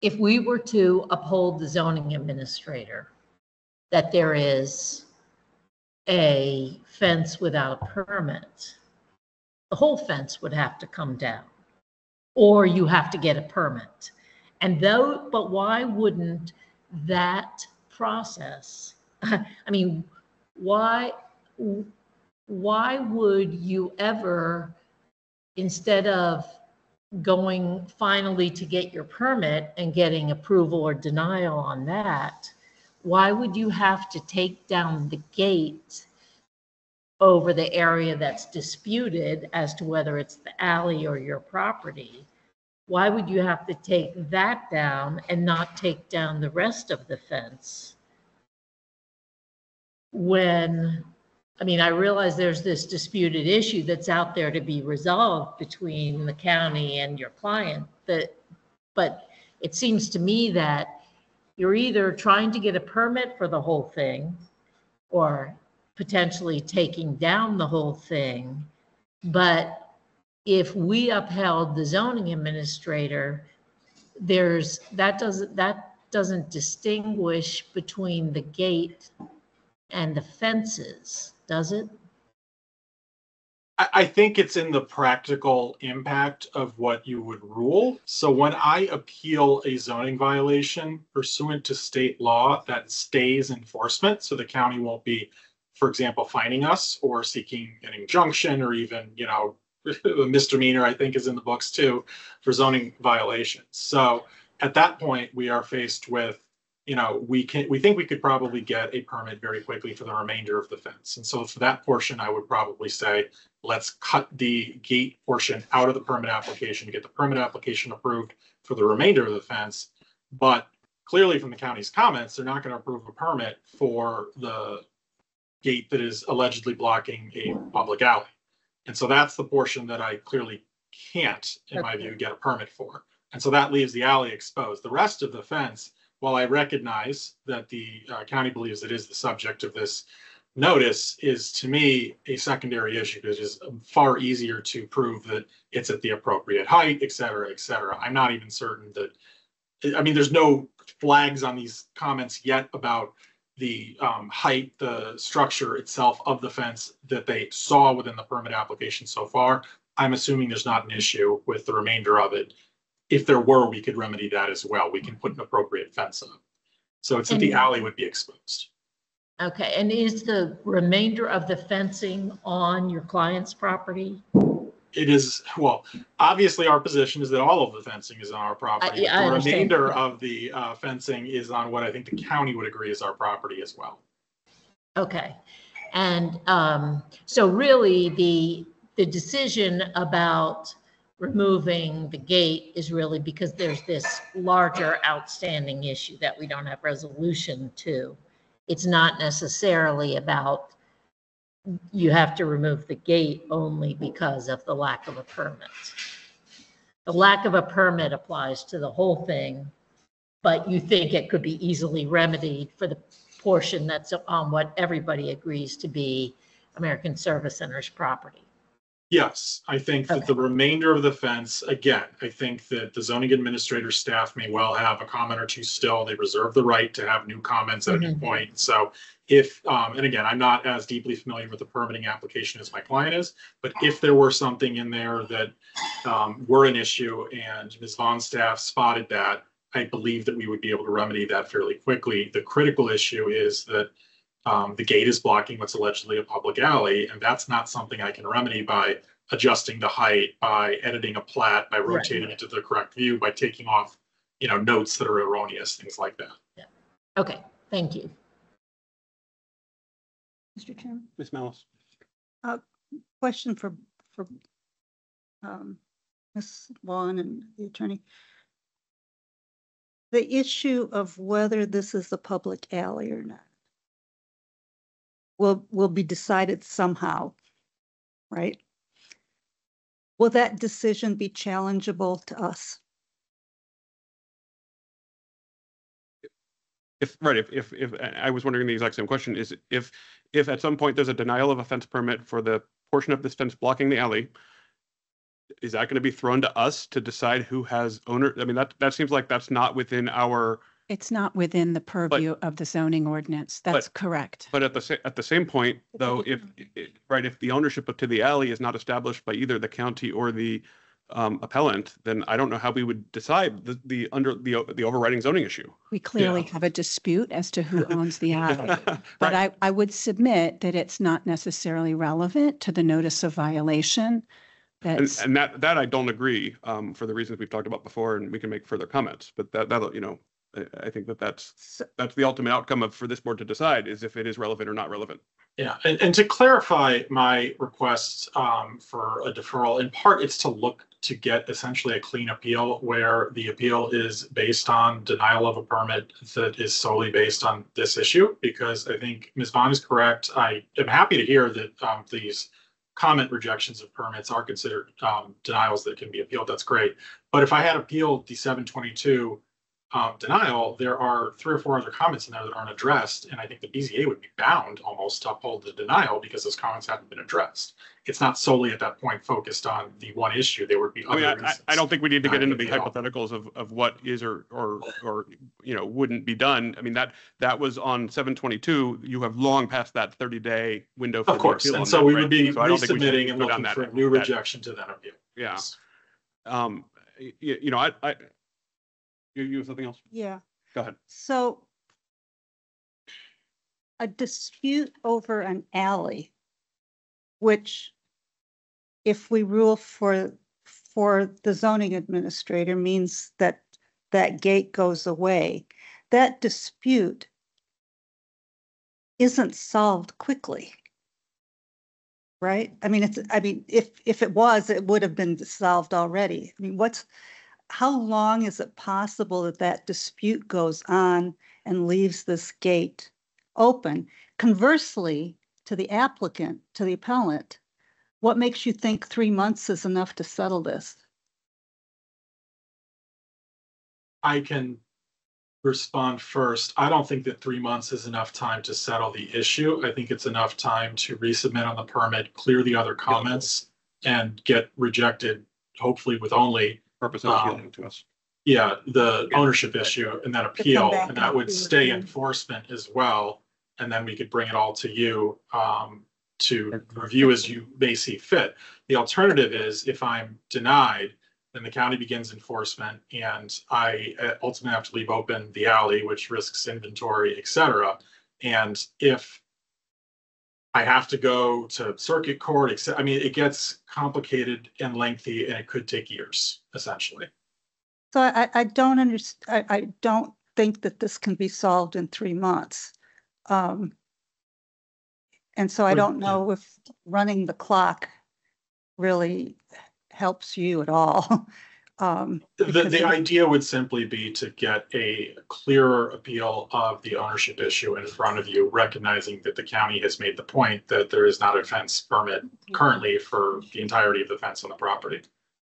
if we were to uphold the zoning administrator, that there is a fence without a permit, the whole fence would have to come down, or you have to get a permit. But why wouldn't that process, I mean, why would you ever, instead of going finally to get your permit and getting approval or denial on that, why would you have to take down the gate over the area that's disputed as to whether it's the alley or your property why would you have to take that down and not take down the rest of the fence? When, I mean, I realize there's this disputed issue that's out there to be resolved between the county and your client, but it seems to me that you're either trying to get a permit for the whole thing or potentially taking down the whole thing. But if we upheld the zoning administrator, that doesn't distinguish between the gate and the fences, does it? I think it's in the practical impact of what you would rule. So when I appeal a zoning violation pursuant to state law, that stays enforcement. So the county won't be, for example, fining us or seeking an injunction or even, you know, a misdemeanor, I think is in the books too, for zoning violations. So at that point, we are faced with, you know, we think we could probably get a permit very quickly for the remainder of the fence. And so for that portion, I would probably say, let's cut the gate portion out of the permit application to get the permit application approved for the remainder of the fence. But clearly from the county's comments, they're not going to approve a permit for the gate that is allegedly blocking a public alley. And so that's the portion that I clearly can't, in my view, get a permit for. And so that leaves the alley exposed. The rest of the fence, while I recognize that the county believes it is the subject of this notice, is to me a secondary issue because it is far easier to prove that it's at the appropriate height, et cetera, et cetera. I'm not even certain that, I mean, there's no flags on these comments yet about the height, the structure itself of the fence that they saw within the permit application so far. I'm assuming there's not an issue with the remainder of it. If there were, we could remedy that as well. We can put an appropriate fence up. So it's that the alley would be exposed. Okay, and is the remainder of the fencing on your client's property? It is, well, obviously our position is that all of the fencing is on our property. Yeah, the remainder of the fencing is on what I think the county would agree is our property as well. Okay, and so really the decision about removing the gate is really because there's this larger outstanding issue that we don't have resolution to. It's not necessarily about you have to remove the gate only because of the lack of a permit. The lack of a permit applies to the whole thing, but you think it could be easily remedied for the portion that's on what everybody agrees to be American Service Center's property. Yes, I think that the remainder of the fence, again, I think that the zoning administrator staff may well have a comment or two still. They reserve the right to have new comments at any point. So if, and again, I'm not as deeply familiar with the permitting application as my client is, but if there were something in there that were an issue and Ms. Vaughn's staff spotted that, I believe that we would be able to remedy that fairly quickly. The critical issue is that the gate is blocking what's allegedly a public alley, and that's not something I can remedy by adjusting the height, by editing a plat, by rotating it to the correct view, by taking off, you know, notes that are erroneous, things like that. Yeah. Okay, thank you. Mr. Chairman? Ms. Malice. Question for Ms. Vaughn and the attorney. The issue of whether this is a public alley or not will be decided somehow, right? Will that decision be challengeable to us? If I was wondering the exact same question, is if at some point there's a denial of a fence permit for the portion of this fence blocking the alley, is that going to be thrown to us to decide who has owner? I mean, that seems like that's not within our. It's not within the purview of the zoning ordinance. That's correct. But at the same point, though, if the ownership to the alley is not established by either the county or the appellant, then I don't know how we would decide the overriding zoning issue. We clearly have a dispute as to who owns the alley. But I would submit that it's not necessarily relevant to the notice of violation. And that I don't agree for the reasons we've talked about before, and we can make further comments. But that you know, I think that's the ultimate outcome for this board to decide is if it is relevant or not relevant. Yeah, and to clarify my request for a deferral, in part, it's to look to get essentially a clean appeal where the appeal is based on denial of a permit that is solely based on this issue, because I think Ms. Vaughn is correct. I am happy to hear that these comment rejections of permits are considered denials that can be appealed. That's great. But if I had appealed the 722 denial, there are 3 or 4 other comments in there that aren't addressed. And I think the BZA would be bound almost to uphold the denial because those comments haven't been addressed. It's not solely at that point focused on the one issue. There would be other reasons. I don't think we need to get into the hypotheticals of what is or wouldn't be done. I mean, that was on 722. You have long passed that 30-day window for of course. the appeal. And so we would be so resubmitting and looking for a new rejection to that appeal. Yeah. You have something else? Yeah. Go ahead. So a dispute over an alley, which if we rule for the zoning administrator means that that gate goes away, that dispute isn't solved quickly. Right? I mean, if it was, it would have been solved already. I mean, how long is it possible that that dispute goes on and leaves this gate open? Conversely, to the applicant, to the appellant, what makes you think 3 months is enough to settle this? I can respond first. I don't think that 3 months is enough time to settle the issue. I think it's enough time to resubmit on the permit, clear the other comments, and get rejected, hopefully with only purpose of appealing to us. Yeah, the ownership issue and then appeal, and that would stay enforcement as well. And then we could bring it all to you to review as you may see fit. The alternative is if I'm denied, then the county begins enforcement and I ultimately have to leave open the alley, which risks inventory, et cetera. And if I have to go to circuit court, I mean, it gets complicated and lengthy and it could take years, essentially. So I don't understand. I don't think that this can be solved in 3 months. And so I don't know if running the clock really helps you at all. The idea would simply be to get a clearer appeal of the ownership issue in front of you, recognizing that the county has made the point that there is not a fence permit currently for the entirety of the fence on the property.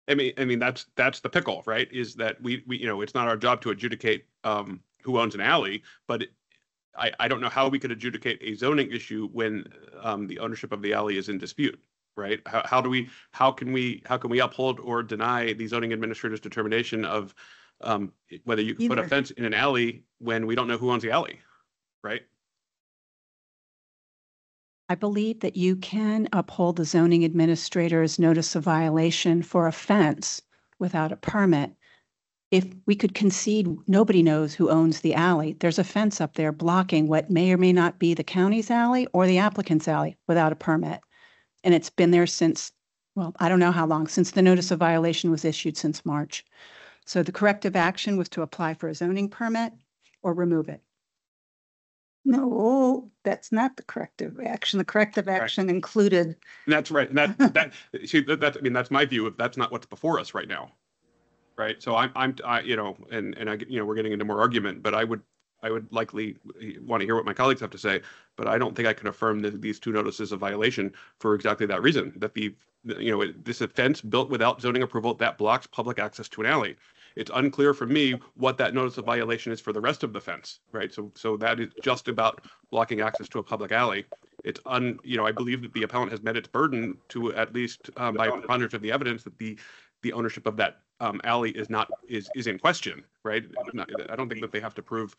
I mean that's the pickle, right? Is that we it's not our job to adjudicate who owns an alley, but I don't know how we could adjudicate a zoning issue when the ownership of the alley is in dispute. Right? How can we uphold or deny the zoning administrator's determination of whether you can put a fence in an alley when we don't know who owns the alley, right? I believe that you can uphold the zoning administrator's notice of violation for a fence without a permit. If we could concede nobody knows who owns the alley, there's a fence up there blocking what may or may not be the county's alley or the applicant's alley without a permit. And it's been there since, well, I don't know how long, since the notice of violation was issued since March. So the corrective action was to apply for a zoning permit or remove it. No, that's not the corrective action. The corrective action included. And that's right. And that's my view of that's not what's before us right now. Right. So we're getting into more argument, but I would likely want to hear what my colleagues have to say, but I don't think I can affirm these 2 notices of violation for exactly that reason, that this offense built without zoning approval that blocks public access to an alley. It's unclear for me what that notice of violation is for the rest of the fence, right? So that is just about blocking access to a public alley. It's I believe that the appellant has met its burden to at least by preponderance of the evidence that the ownership of that alley is in question, right? I don't think that they have to prove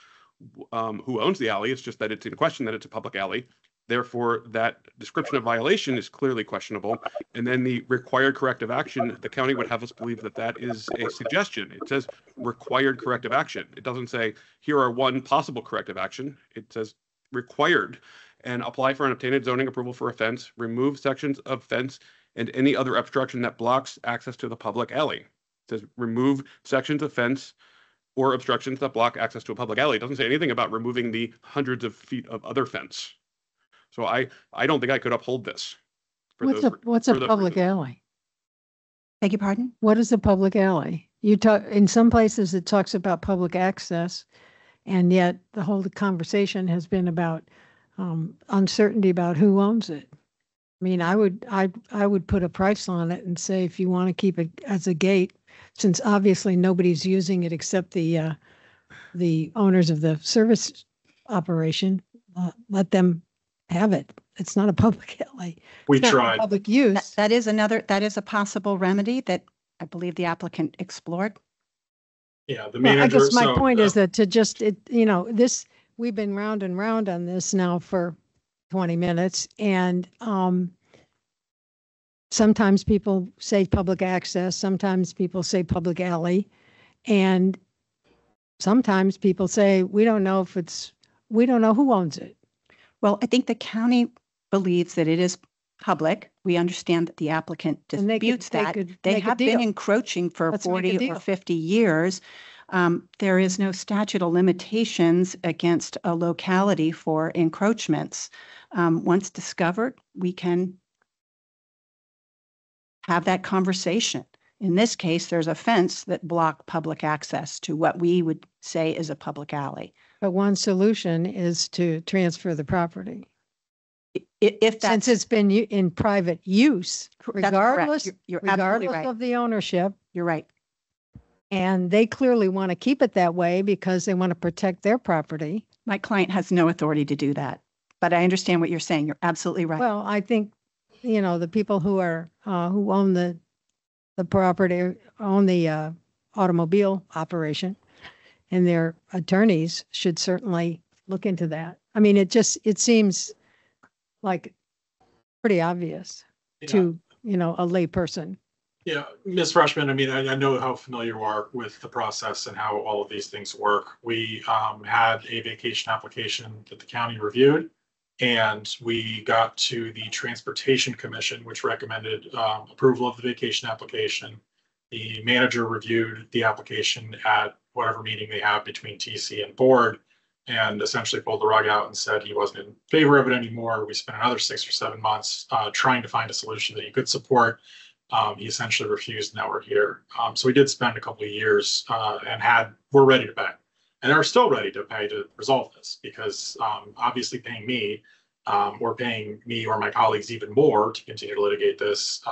who owns the alley. It's just that it's in question that it's a public alley. Therefore, that description of violation is clearly questionable. And then the required corrective action, the county would have us believe that that is a suggestion. It says required corrective action. It doesn't say here are 1 possible corrective action. It says required, and apply for and obtain a zoning approval for a fence, remove sections of fence and any other obstruction that blocks access to the public alley. It says remove sections of fence or obstructions that block access to a public alley. It doesn't say anything about removing the hundreds of feet of other fence. So I don't think I could uphold this. What's a public alley? Beg your pardon? What is a public alley? You talk, in some places it talks about public access, and yet the whole conversation has been about uncertainty about who owns it. I mean, I would put a price on it and say, if you want to keep it as a gate, since obviously nobody's using it except the owners of the service operation, let them have it. It's not a public alley. We It's not tried. public use. That is a possible remedy that I believe the applicant explored. Yeah, the Well, I manager. guess my so, point is that to just, this, we've been round and round on this now for 20 minutes, and sometimes people say public access, sometimes people say public alley, and sometimes people say, we don't know who owns it. Well, I think the county believes that it is public. We understand that the applicant And they could- disputes they that. could They make a have been deal. encroaching for Let's make a 40 or deal. 50 years. There is no statute of limitations against a locality for encroachments. Once discovered, we can have that conversation. In this case, there's a fence that blocked public access to what we would say is a public alley. But one solution is to transfer the property. If Since that's, it's been in private use, that's correct. regardless, You're absolutely regardless right. of the ownership, You're right. and they clearly want to keep it that way because they want to protect their property. My client has no authority to do that, but I understand what you're saying. You're absolutely right. Well, I think, the people who are, who own the property, own the automobile operation, and their attorneys should certainly look into that. I mean, it seems like pretty obvious to, a lay person. Yeah, Ms. Freshman, I mean, I know how familiar you are with the process and how all of these things work. We had a vacation application that the county reviewed, and we got to the Transportation Commission, which recommended approval of the vacation application. The manager reviewed the application at whatever meeting they have between TC and board, and essentially pulled the rug out and said he wasn't in favor of it anymore. We spent another 6 or 7 months trying to find a solution that he could support. He essentially refused. Now we're here. So we did spend a couple of years and we're ready to pay, and are still ready to pay to resolve this, because obviously paying me or paying me or my colleagues even more to continue to litigate this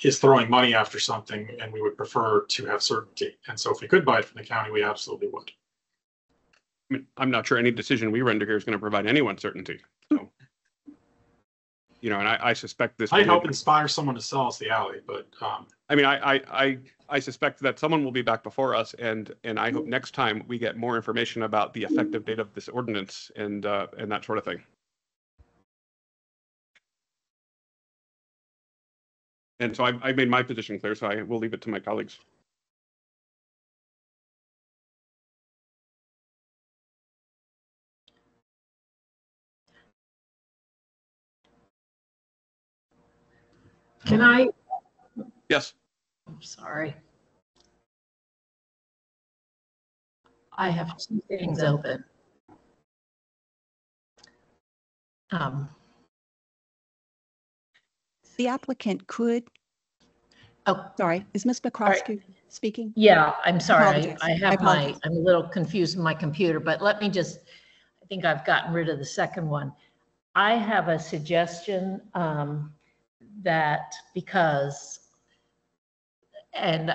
is throwing money after something, and we would prefer to have certainty. And so if we could buy it from the county, we absolutely would. I mean, I'm not sure any decision we render here is going to provide anyone certainty. So, and I suspect this. I help inspire someone to sell us the alley, but I mean, I suspect that someone will be back before us, and I hope next time we get more information about the effective date of this ordinance and that sort of thing. And so I've made my position clear, so I will leave it to my colleagues. Can I? Yes. I'm sorry. I have 2 things open. The applicant could, Oh, sorry, is Ms. McCroskey speaking? yeah, I'm sorry. Apologize. I I have apologize. I'm a little confused with my computer, but let me just, I think I've gotten rid of the second one. I have a suggestion that because, and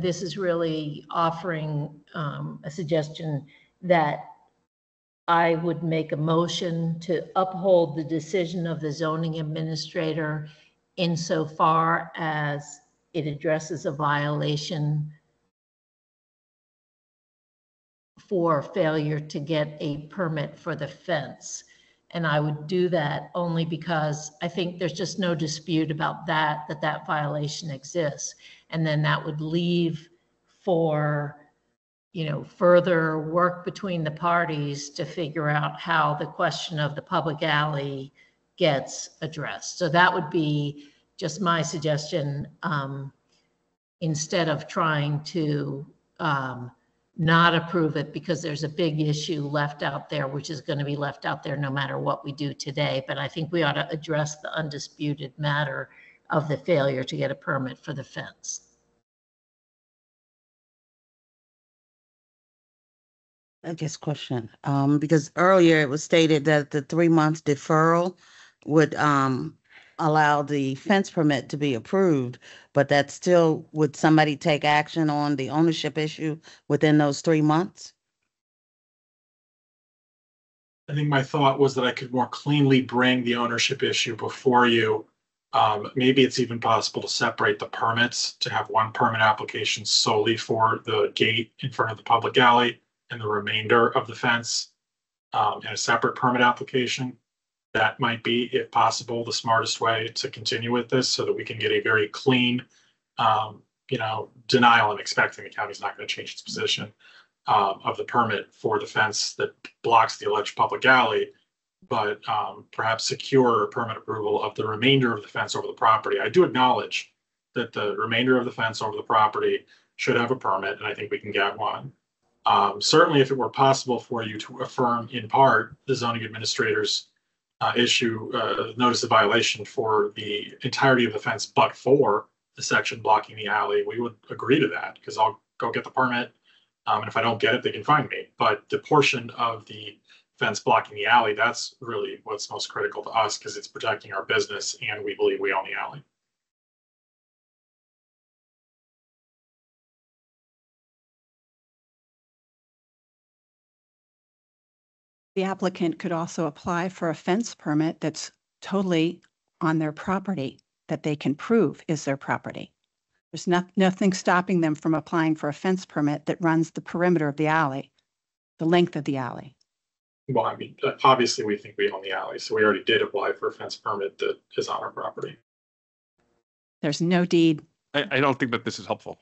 this is really offering a suggestion that I would make a motion to uphold the decision of the zoning administrator insofar as it addresses a violation for failure to get a permit for the fence. And I would do that only because I think there's just no dispute about that violation exists. And then that would leave for, further work between the parties to figure out how the question of the public alley gets addressed. So that would be just my suggestion, instead of trying to not approve it because there's a big issue left out there, which is going to be left out there no matter what we do today. But I think we ought to address the undisputed matter of the failure to get a permit for the fence. I guess question, because earlier it was stated that the 3 month deferral would, allow the fence permit to be approved, but that still, would somebody take action on the ownership issue within those 3 months? I think my thought was that I could more cleanly bring the ownership issue before you. Maybe it's even possible to separate the permits, to have one permit application solely for the gate in front of the public alley and the remainder of the fence in a separate permit application. That might be, if possible, the smartest way to continue with this so that we can get a very clean, denial. I'm expecting the county's not going to change its position of the permit for the fence that blocks the alleged public alley, but perhaps secure permit approval of the remainder of the fence over the property. I do acknowledge that the remainder of the fence over the property should have a permit, and I think we can get one. Certainly, if it were possible for you to affirm in part the zoning administrator's issue notice of violation for the entirety of the fence, but for the section blocking the alley, we would agree to that, because I'll go get the permit. And if I don't get it, they can find me. But the portion of the fence blocking the alley, that's really what's most critical to us, because it's protecting our business and we believe we own the alley. The applicant could also apply for a fence permit that's totally on their property, that they can prove is their property. There's nothing stopping them from applying for a fence permit that runs the perimeter of the alley, the length of the alley. Well, I mean, obviously we think we own the alley, so we already did apply for a fence permit that is on our property. There's no deed. I don't think that this is helpful.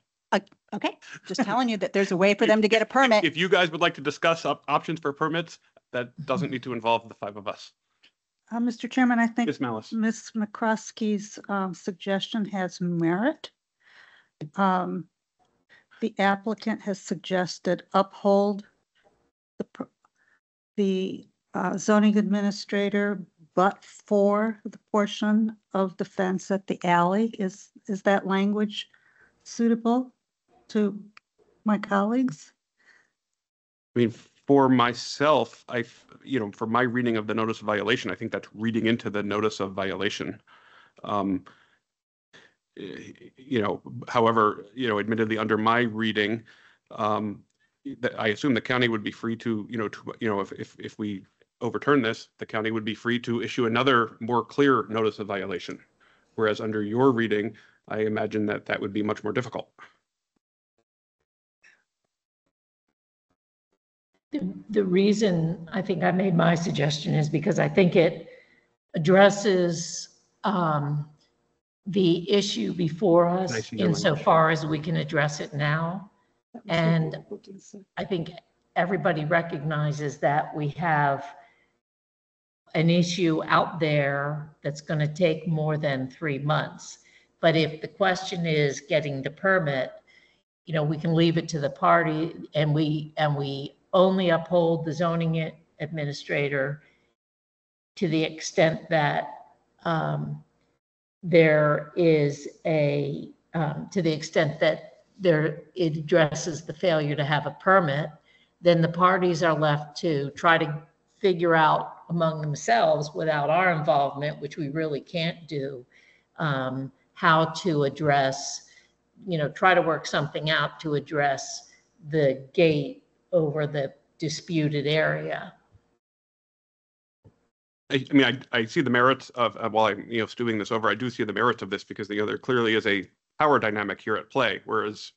Okay, just telling you that there's a way for them to get a permit. If you guys would like to discuss options for permits, that doesn't need to involve the 5 of us. Mr. Chairman, I think Ms. Malice. Ms. McCroskey's suggestion has merit. The applicant has suggested uphold the zoning administrator, but for the portion of the fence at the alley. Is that language suitable to my colleagues? I mean, for myself, for my reading of the notice of violation, I think that's reading into the notice of violation. However, admittedly, under my reading, I assume the county would be free to, if we overturn this, the county would be free to issue another more clear notice of violation. Whereas under your reading, I imagine that would be much more difficult. The reason I think I made my suggestion is because I think it addresses the issue before us insofar as we can address it now. And I think everybody recognizes that we have an issue out there that's going to take more than 3 months. But if the question is getting the permit, we can leave it to the party, and we only uphold the zoning administrator to the extent that there is to the extent that it addresses the failure to have a permit. Then the parties are left to try to figure out among themselves, without our involvement, which we really can't do, how to address, try to work something out to address the gate over the disputed area. I mean, I see the merits of, while I'm, stewing this over, I do see the merits of this, because there clearly is a power dynamic here at play, whereas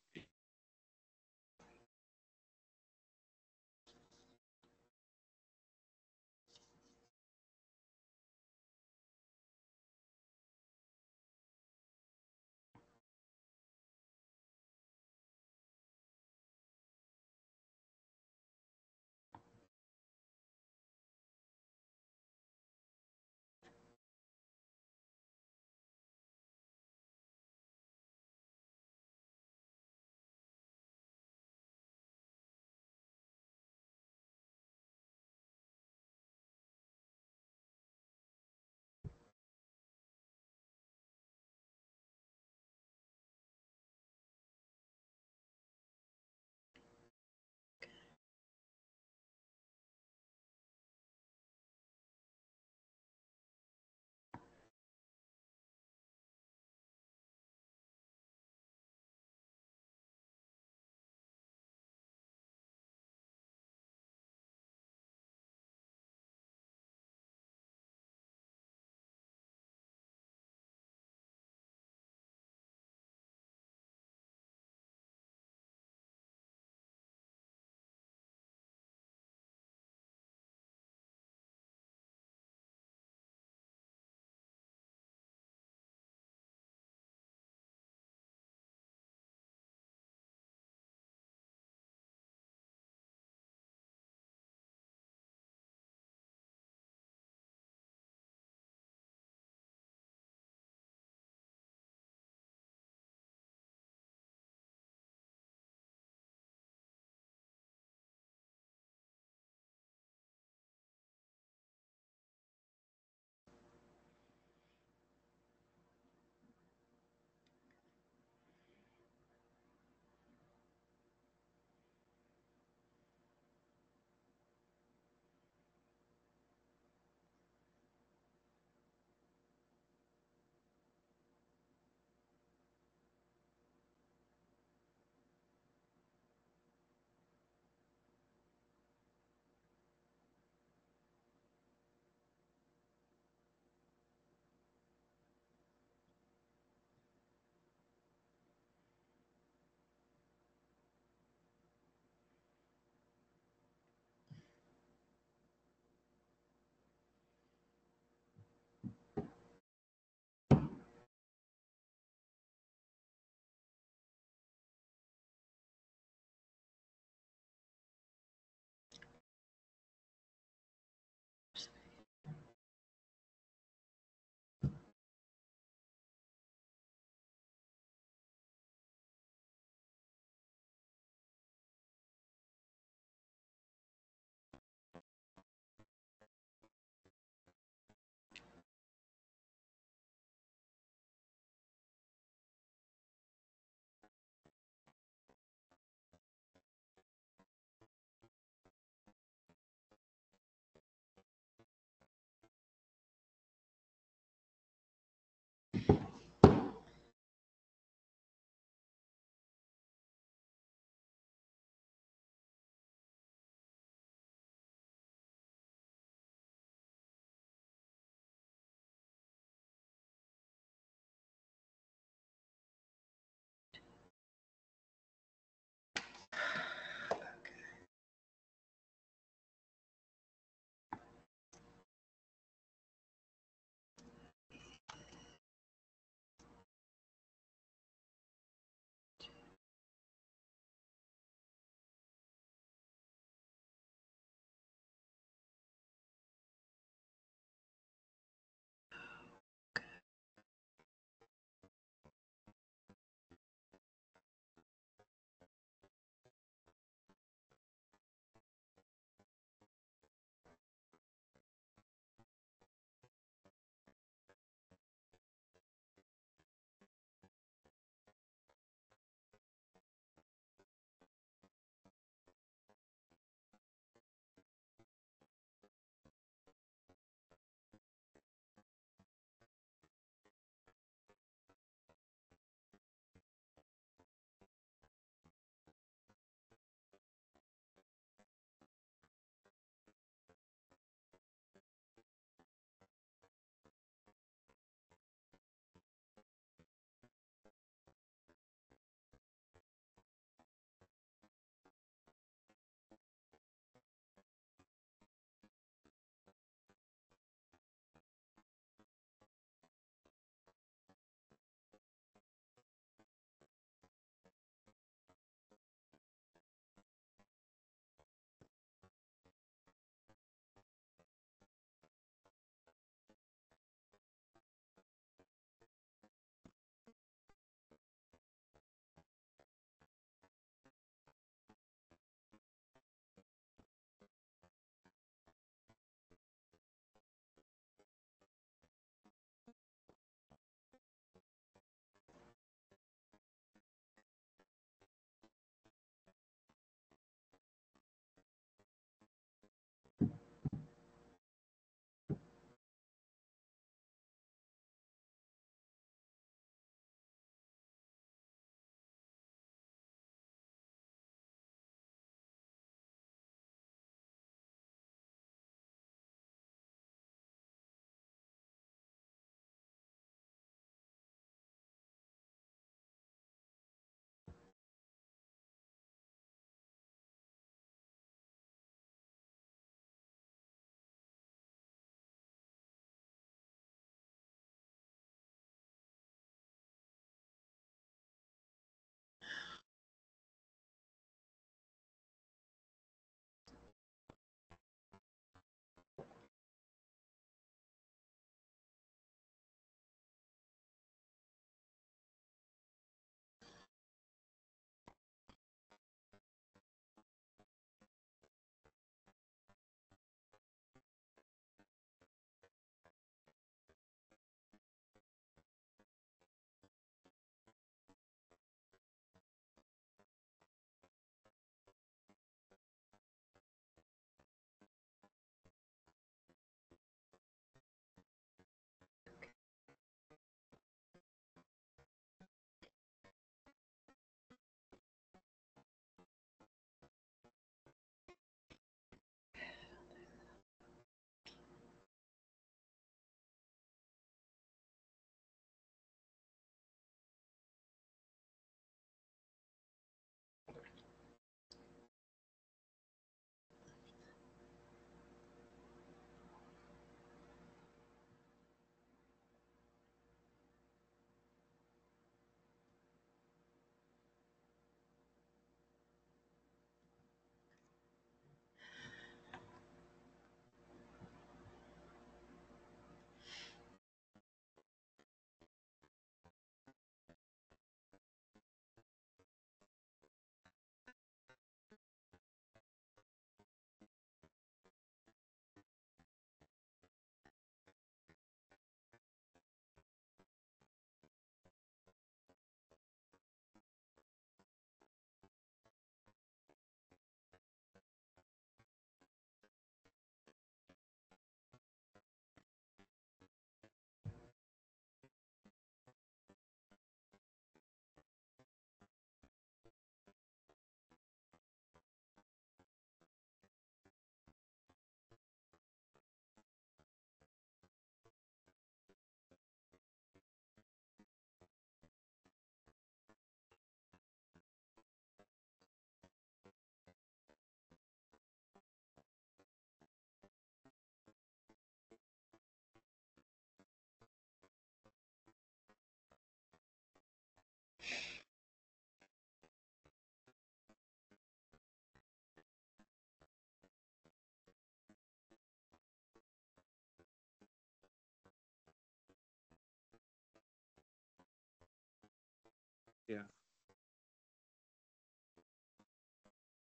Yeah.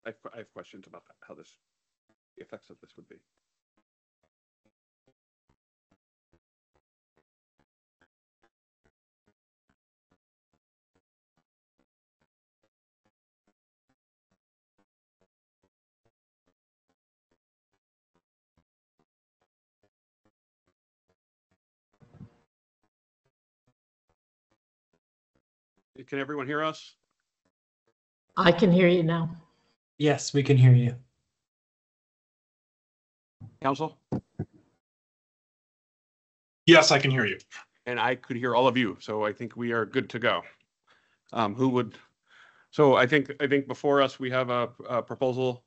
I have questions about how the effects of this would be. Can everyone hear us? I can hear you now. Yes, we can hear you. Council? Yes, I can hear you. And I could hear all of you, so I think we are good to go. Who would, so I think before us, we have a proposal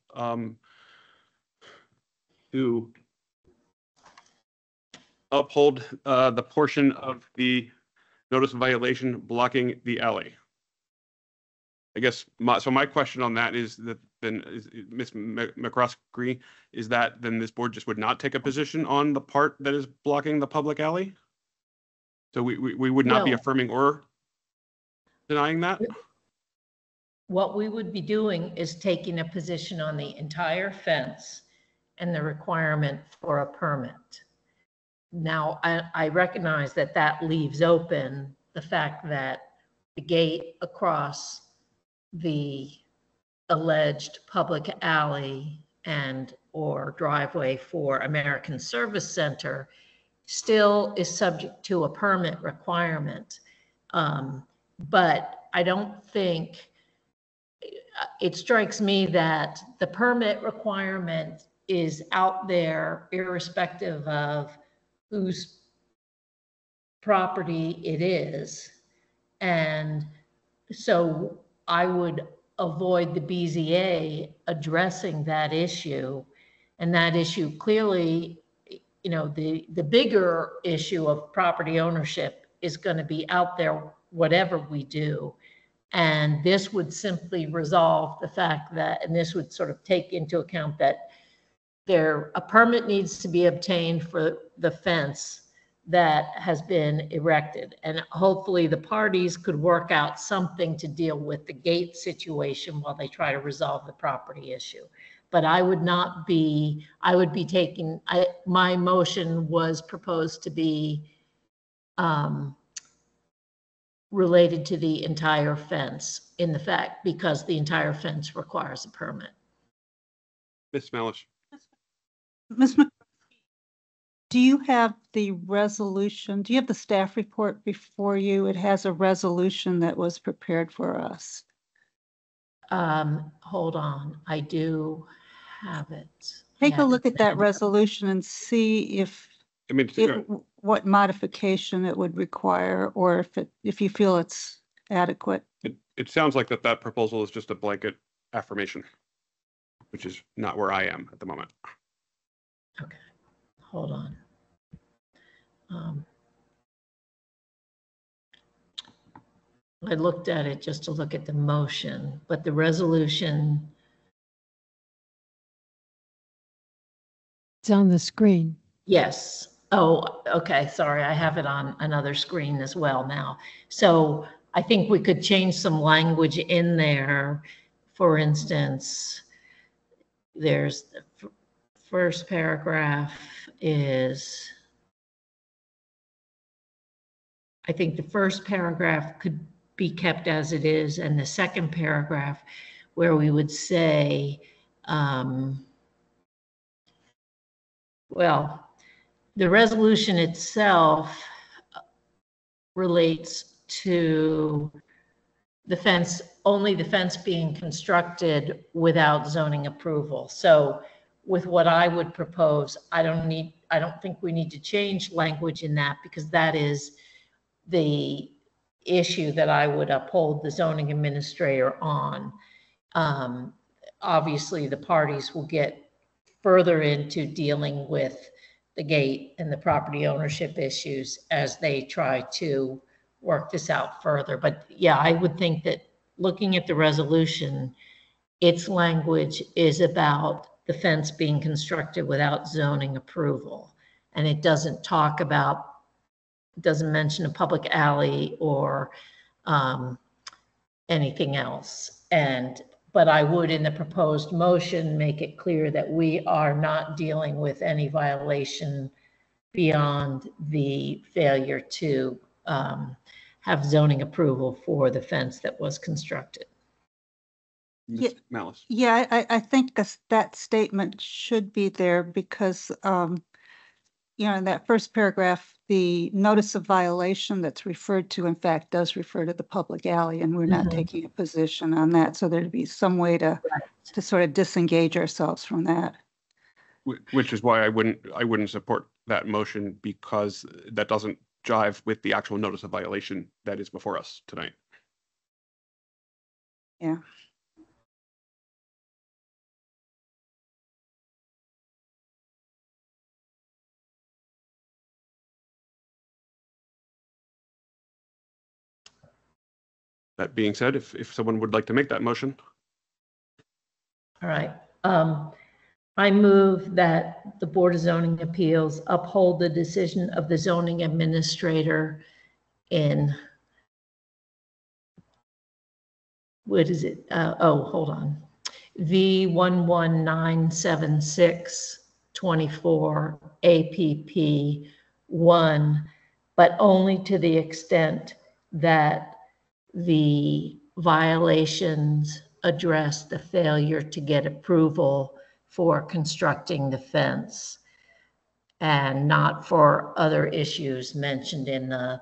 to uphold the portion of the notice of violation blocking the alley. I guess my question on that is that then is Ms. McCroskey, is that then this board just would not take a position on the part that is blocking the public alley? So we would not be No. affirming or denying that? What we would be doing is taking a position on the entire fence and the requirement for a permit. Now, I recognize that that leaves open the fact that the gate across the alleged public alley and or driveway for American Service Center still is subject to a permit requirement. But I don't think, it strikes me that the permit requirement is out there irrespective of whose property it is. And so I would avoid the BZA addressing that issue. And that issue clearly, you know, the bigger issue of property ownership is going to be out there whatever we do. And this would simply resolve the fact that, and this would sort of take into account that a permit needs to be obtained for the fence that has been erected. And hopefully the parties could work out something to deal with the gate situation while they try to resolve the property issue. But I would be taking, my motion was proposed to be related to the entire fence in the fact, because the entire fence requires a permit. Ms. Malish? Ms. Mc, do you have the resolution? Do you have the staff report before you? It has a resolution that was prepared for us. Hold on, I do have it. Take a look at that resolution and see if I mean, what modification it would require, or if you feel it's adequate. it sounds like that proposal is just a blanket affirmation, which is not where I am at the moment. Okay, hold on. I looked at it just to look at the motion, but the resolution. It's on the screen. Yes. Oh, okay. Sorry. I have it on another screen as well now. So I think we could change some language in there. For instance, there's the first paragraph is, I think the first paragraph could be kept as it is, and the second paragraph where we would say, well, the resolution itself relates to the fence, only the fence being constructed without zoning approval. So with what I would propose, I don't think we need to change language in that, because that is the issue that I would uphold the zoning administrator on. Obviously, the parties will get further into dealing with the gate and the property ownership issues as they try to work this out further. But yeah, I would think that looking at the resolution, its language is about the fence being constructed without zoning approval. And it doesn't talk about, doesn't mention a public alley or anything else. But I would, in the proposed motion, make it clear that we are not dealing with any violation beyond the failure to have zoning approval for the fence that was constructed. Ms. Malice. Yeah, I think that statement should be there because, you know, in that first paragraph, the notice of violation that's referred to, in fact, does refer to the public alley, and we're not taking a position on that. So there'd be some way to sort of disengage ourselves from that. Which is why I wouldn't support that motion, because that doesn't jive with the actual notice of violation that is before us tonight. Yeah. That being said, if someone would like to make that motion. All right. I move that the Board of Zoning Appeals uphold the decision of the zoning administrator in, what is it? Hold on. V1197624 APP 1, but only to the extent that the violations address the failure to get approval for constructing the fence and not for other issues mentioned in the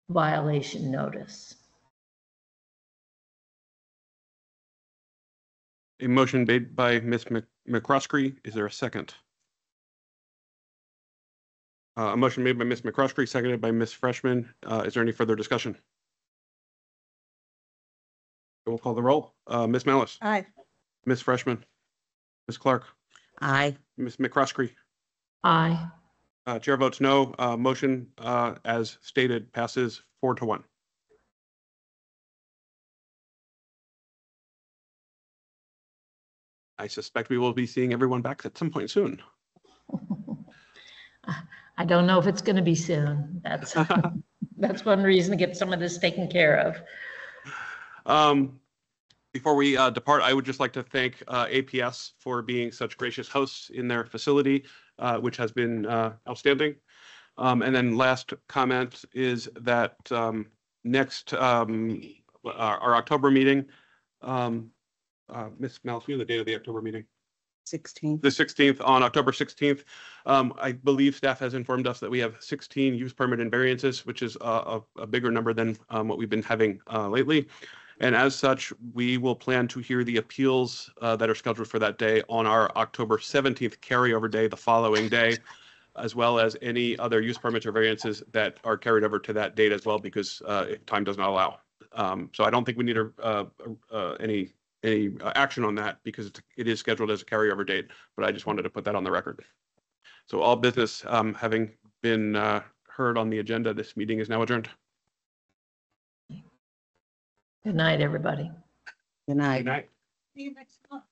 violation notice. A motion made by Ms. McCroskey. Is there a second? A motion made by Ms. McCroskey, seconded by Ms. Freshman. Is there any further discussion? We'll call the roll. Ms. Malice. Aye. Ms. Freshman. Ms. Clark. Aye. Ms. McCroskey. Aye. Chair votes no. Motion, as stated, passes 4-1. I suspect we will be seeing everyone back at some point soon. I don't know if it's going to be soon. That's that's one reason to get some of this taken care of. Before we depart, I would just like to thank APS for being such gracious hosts in their facility, which has been outstanding. And then last comment is that next, our October meeting, Ms. Malice, the date of the October meeting? 16. The 16th, on October 16th. I believe staff has informed us that we have 16 use permit and variances, which is a bigger number than what we've been having lately. And as such, we will plan to hear the appeals that are scheduled for that day on our October 17th carryover day, the following day, as well as any other use permits or variances that are carried over to that date as well, because time does not allow. So I don't think we need any action on that, because it is scheduled as a carryover date, but I just wanted to put that on the record. So all business having been heard on the agenda, this meeting is now adjourned. Good night, everybody. Good night. Good night. See you next month.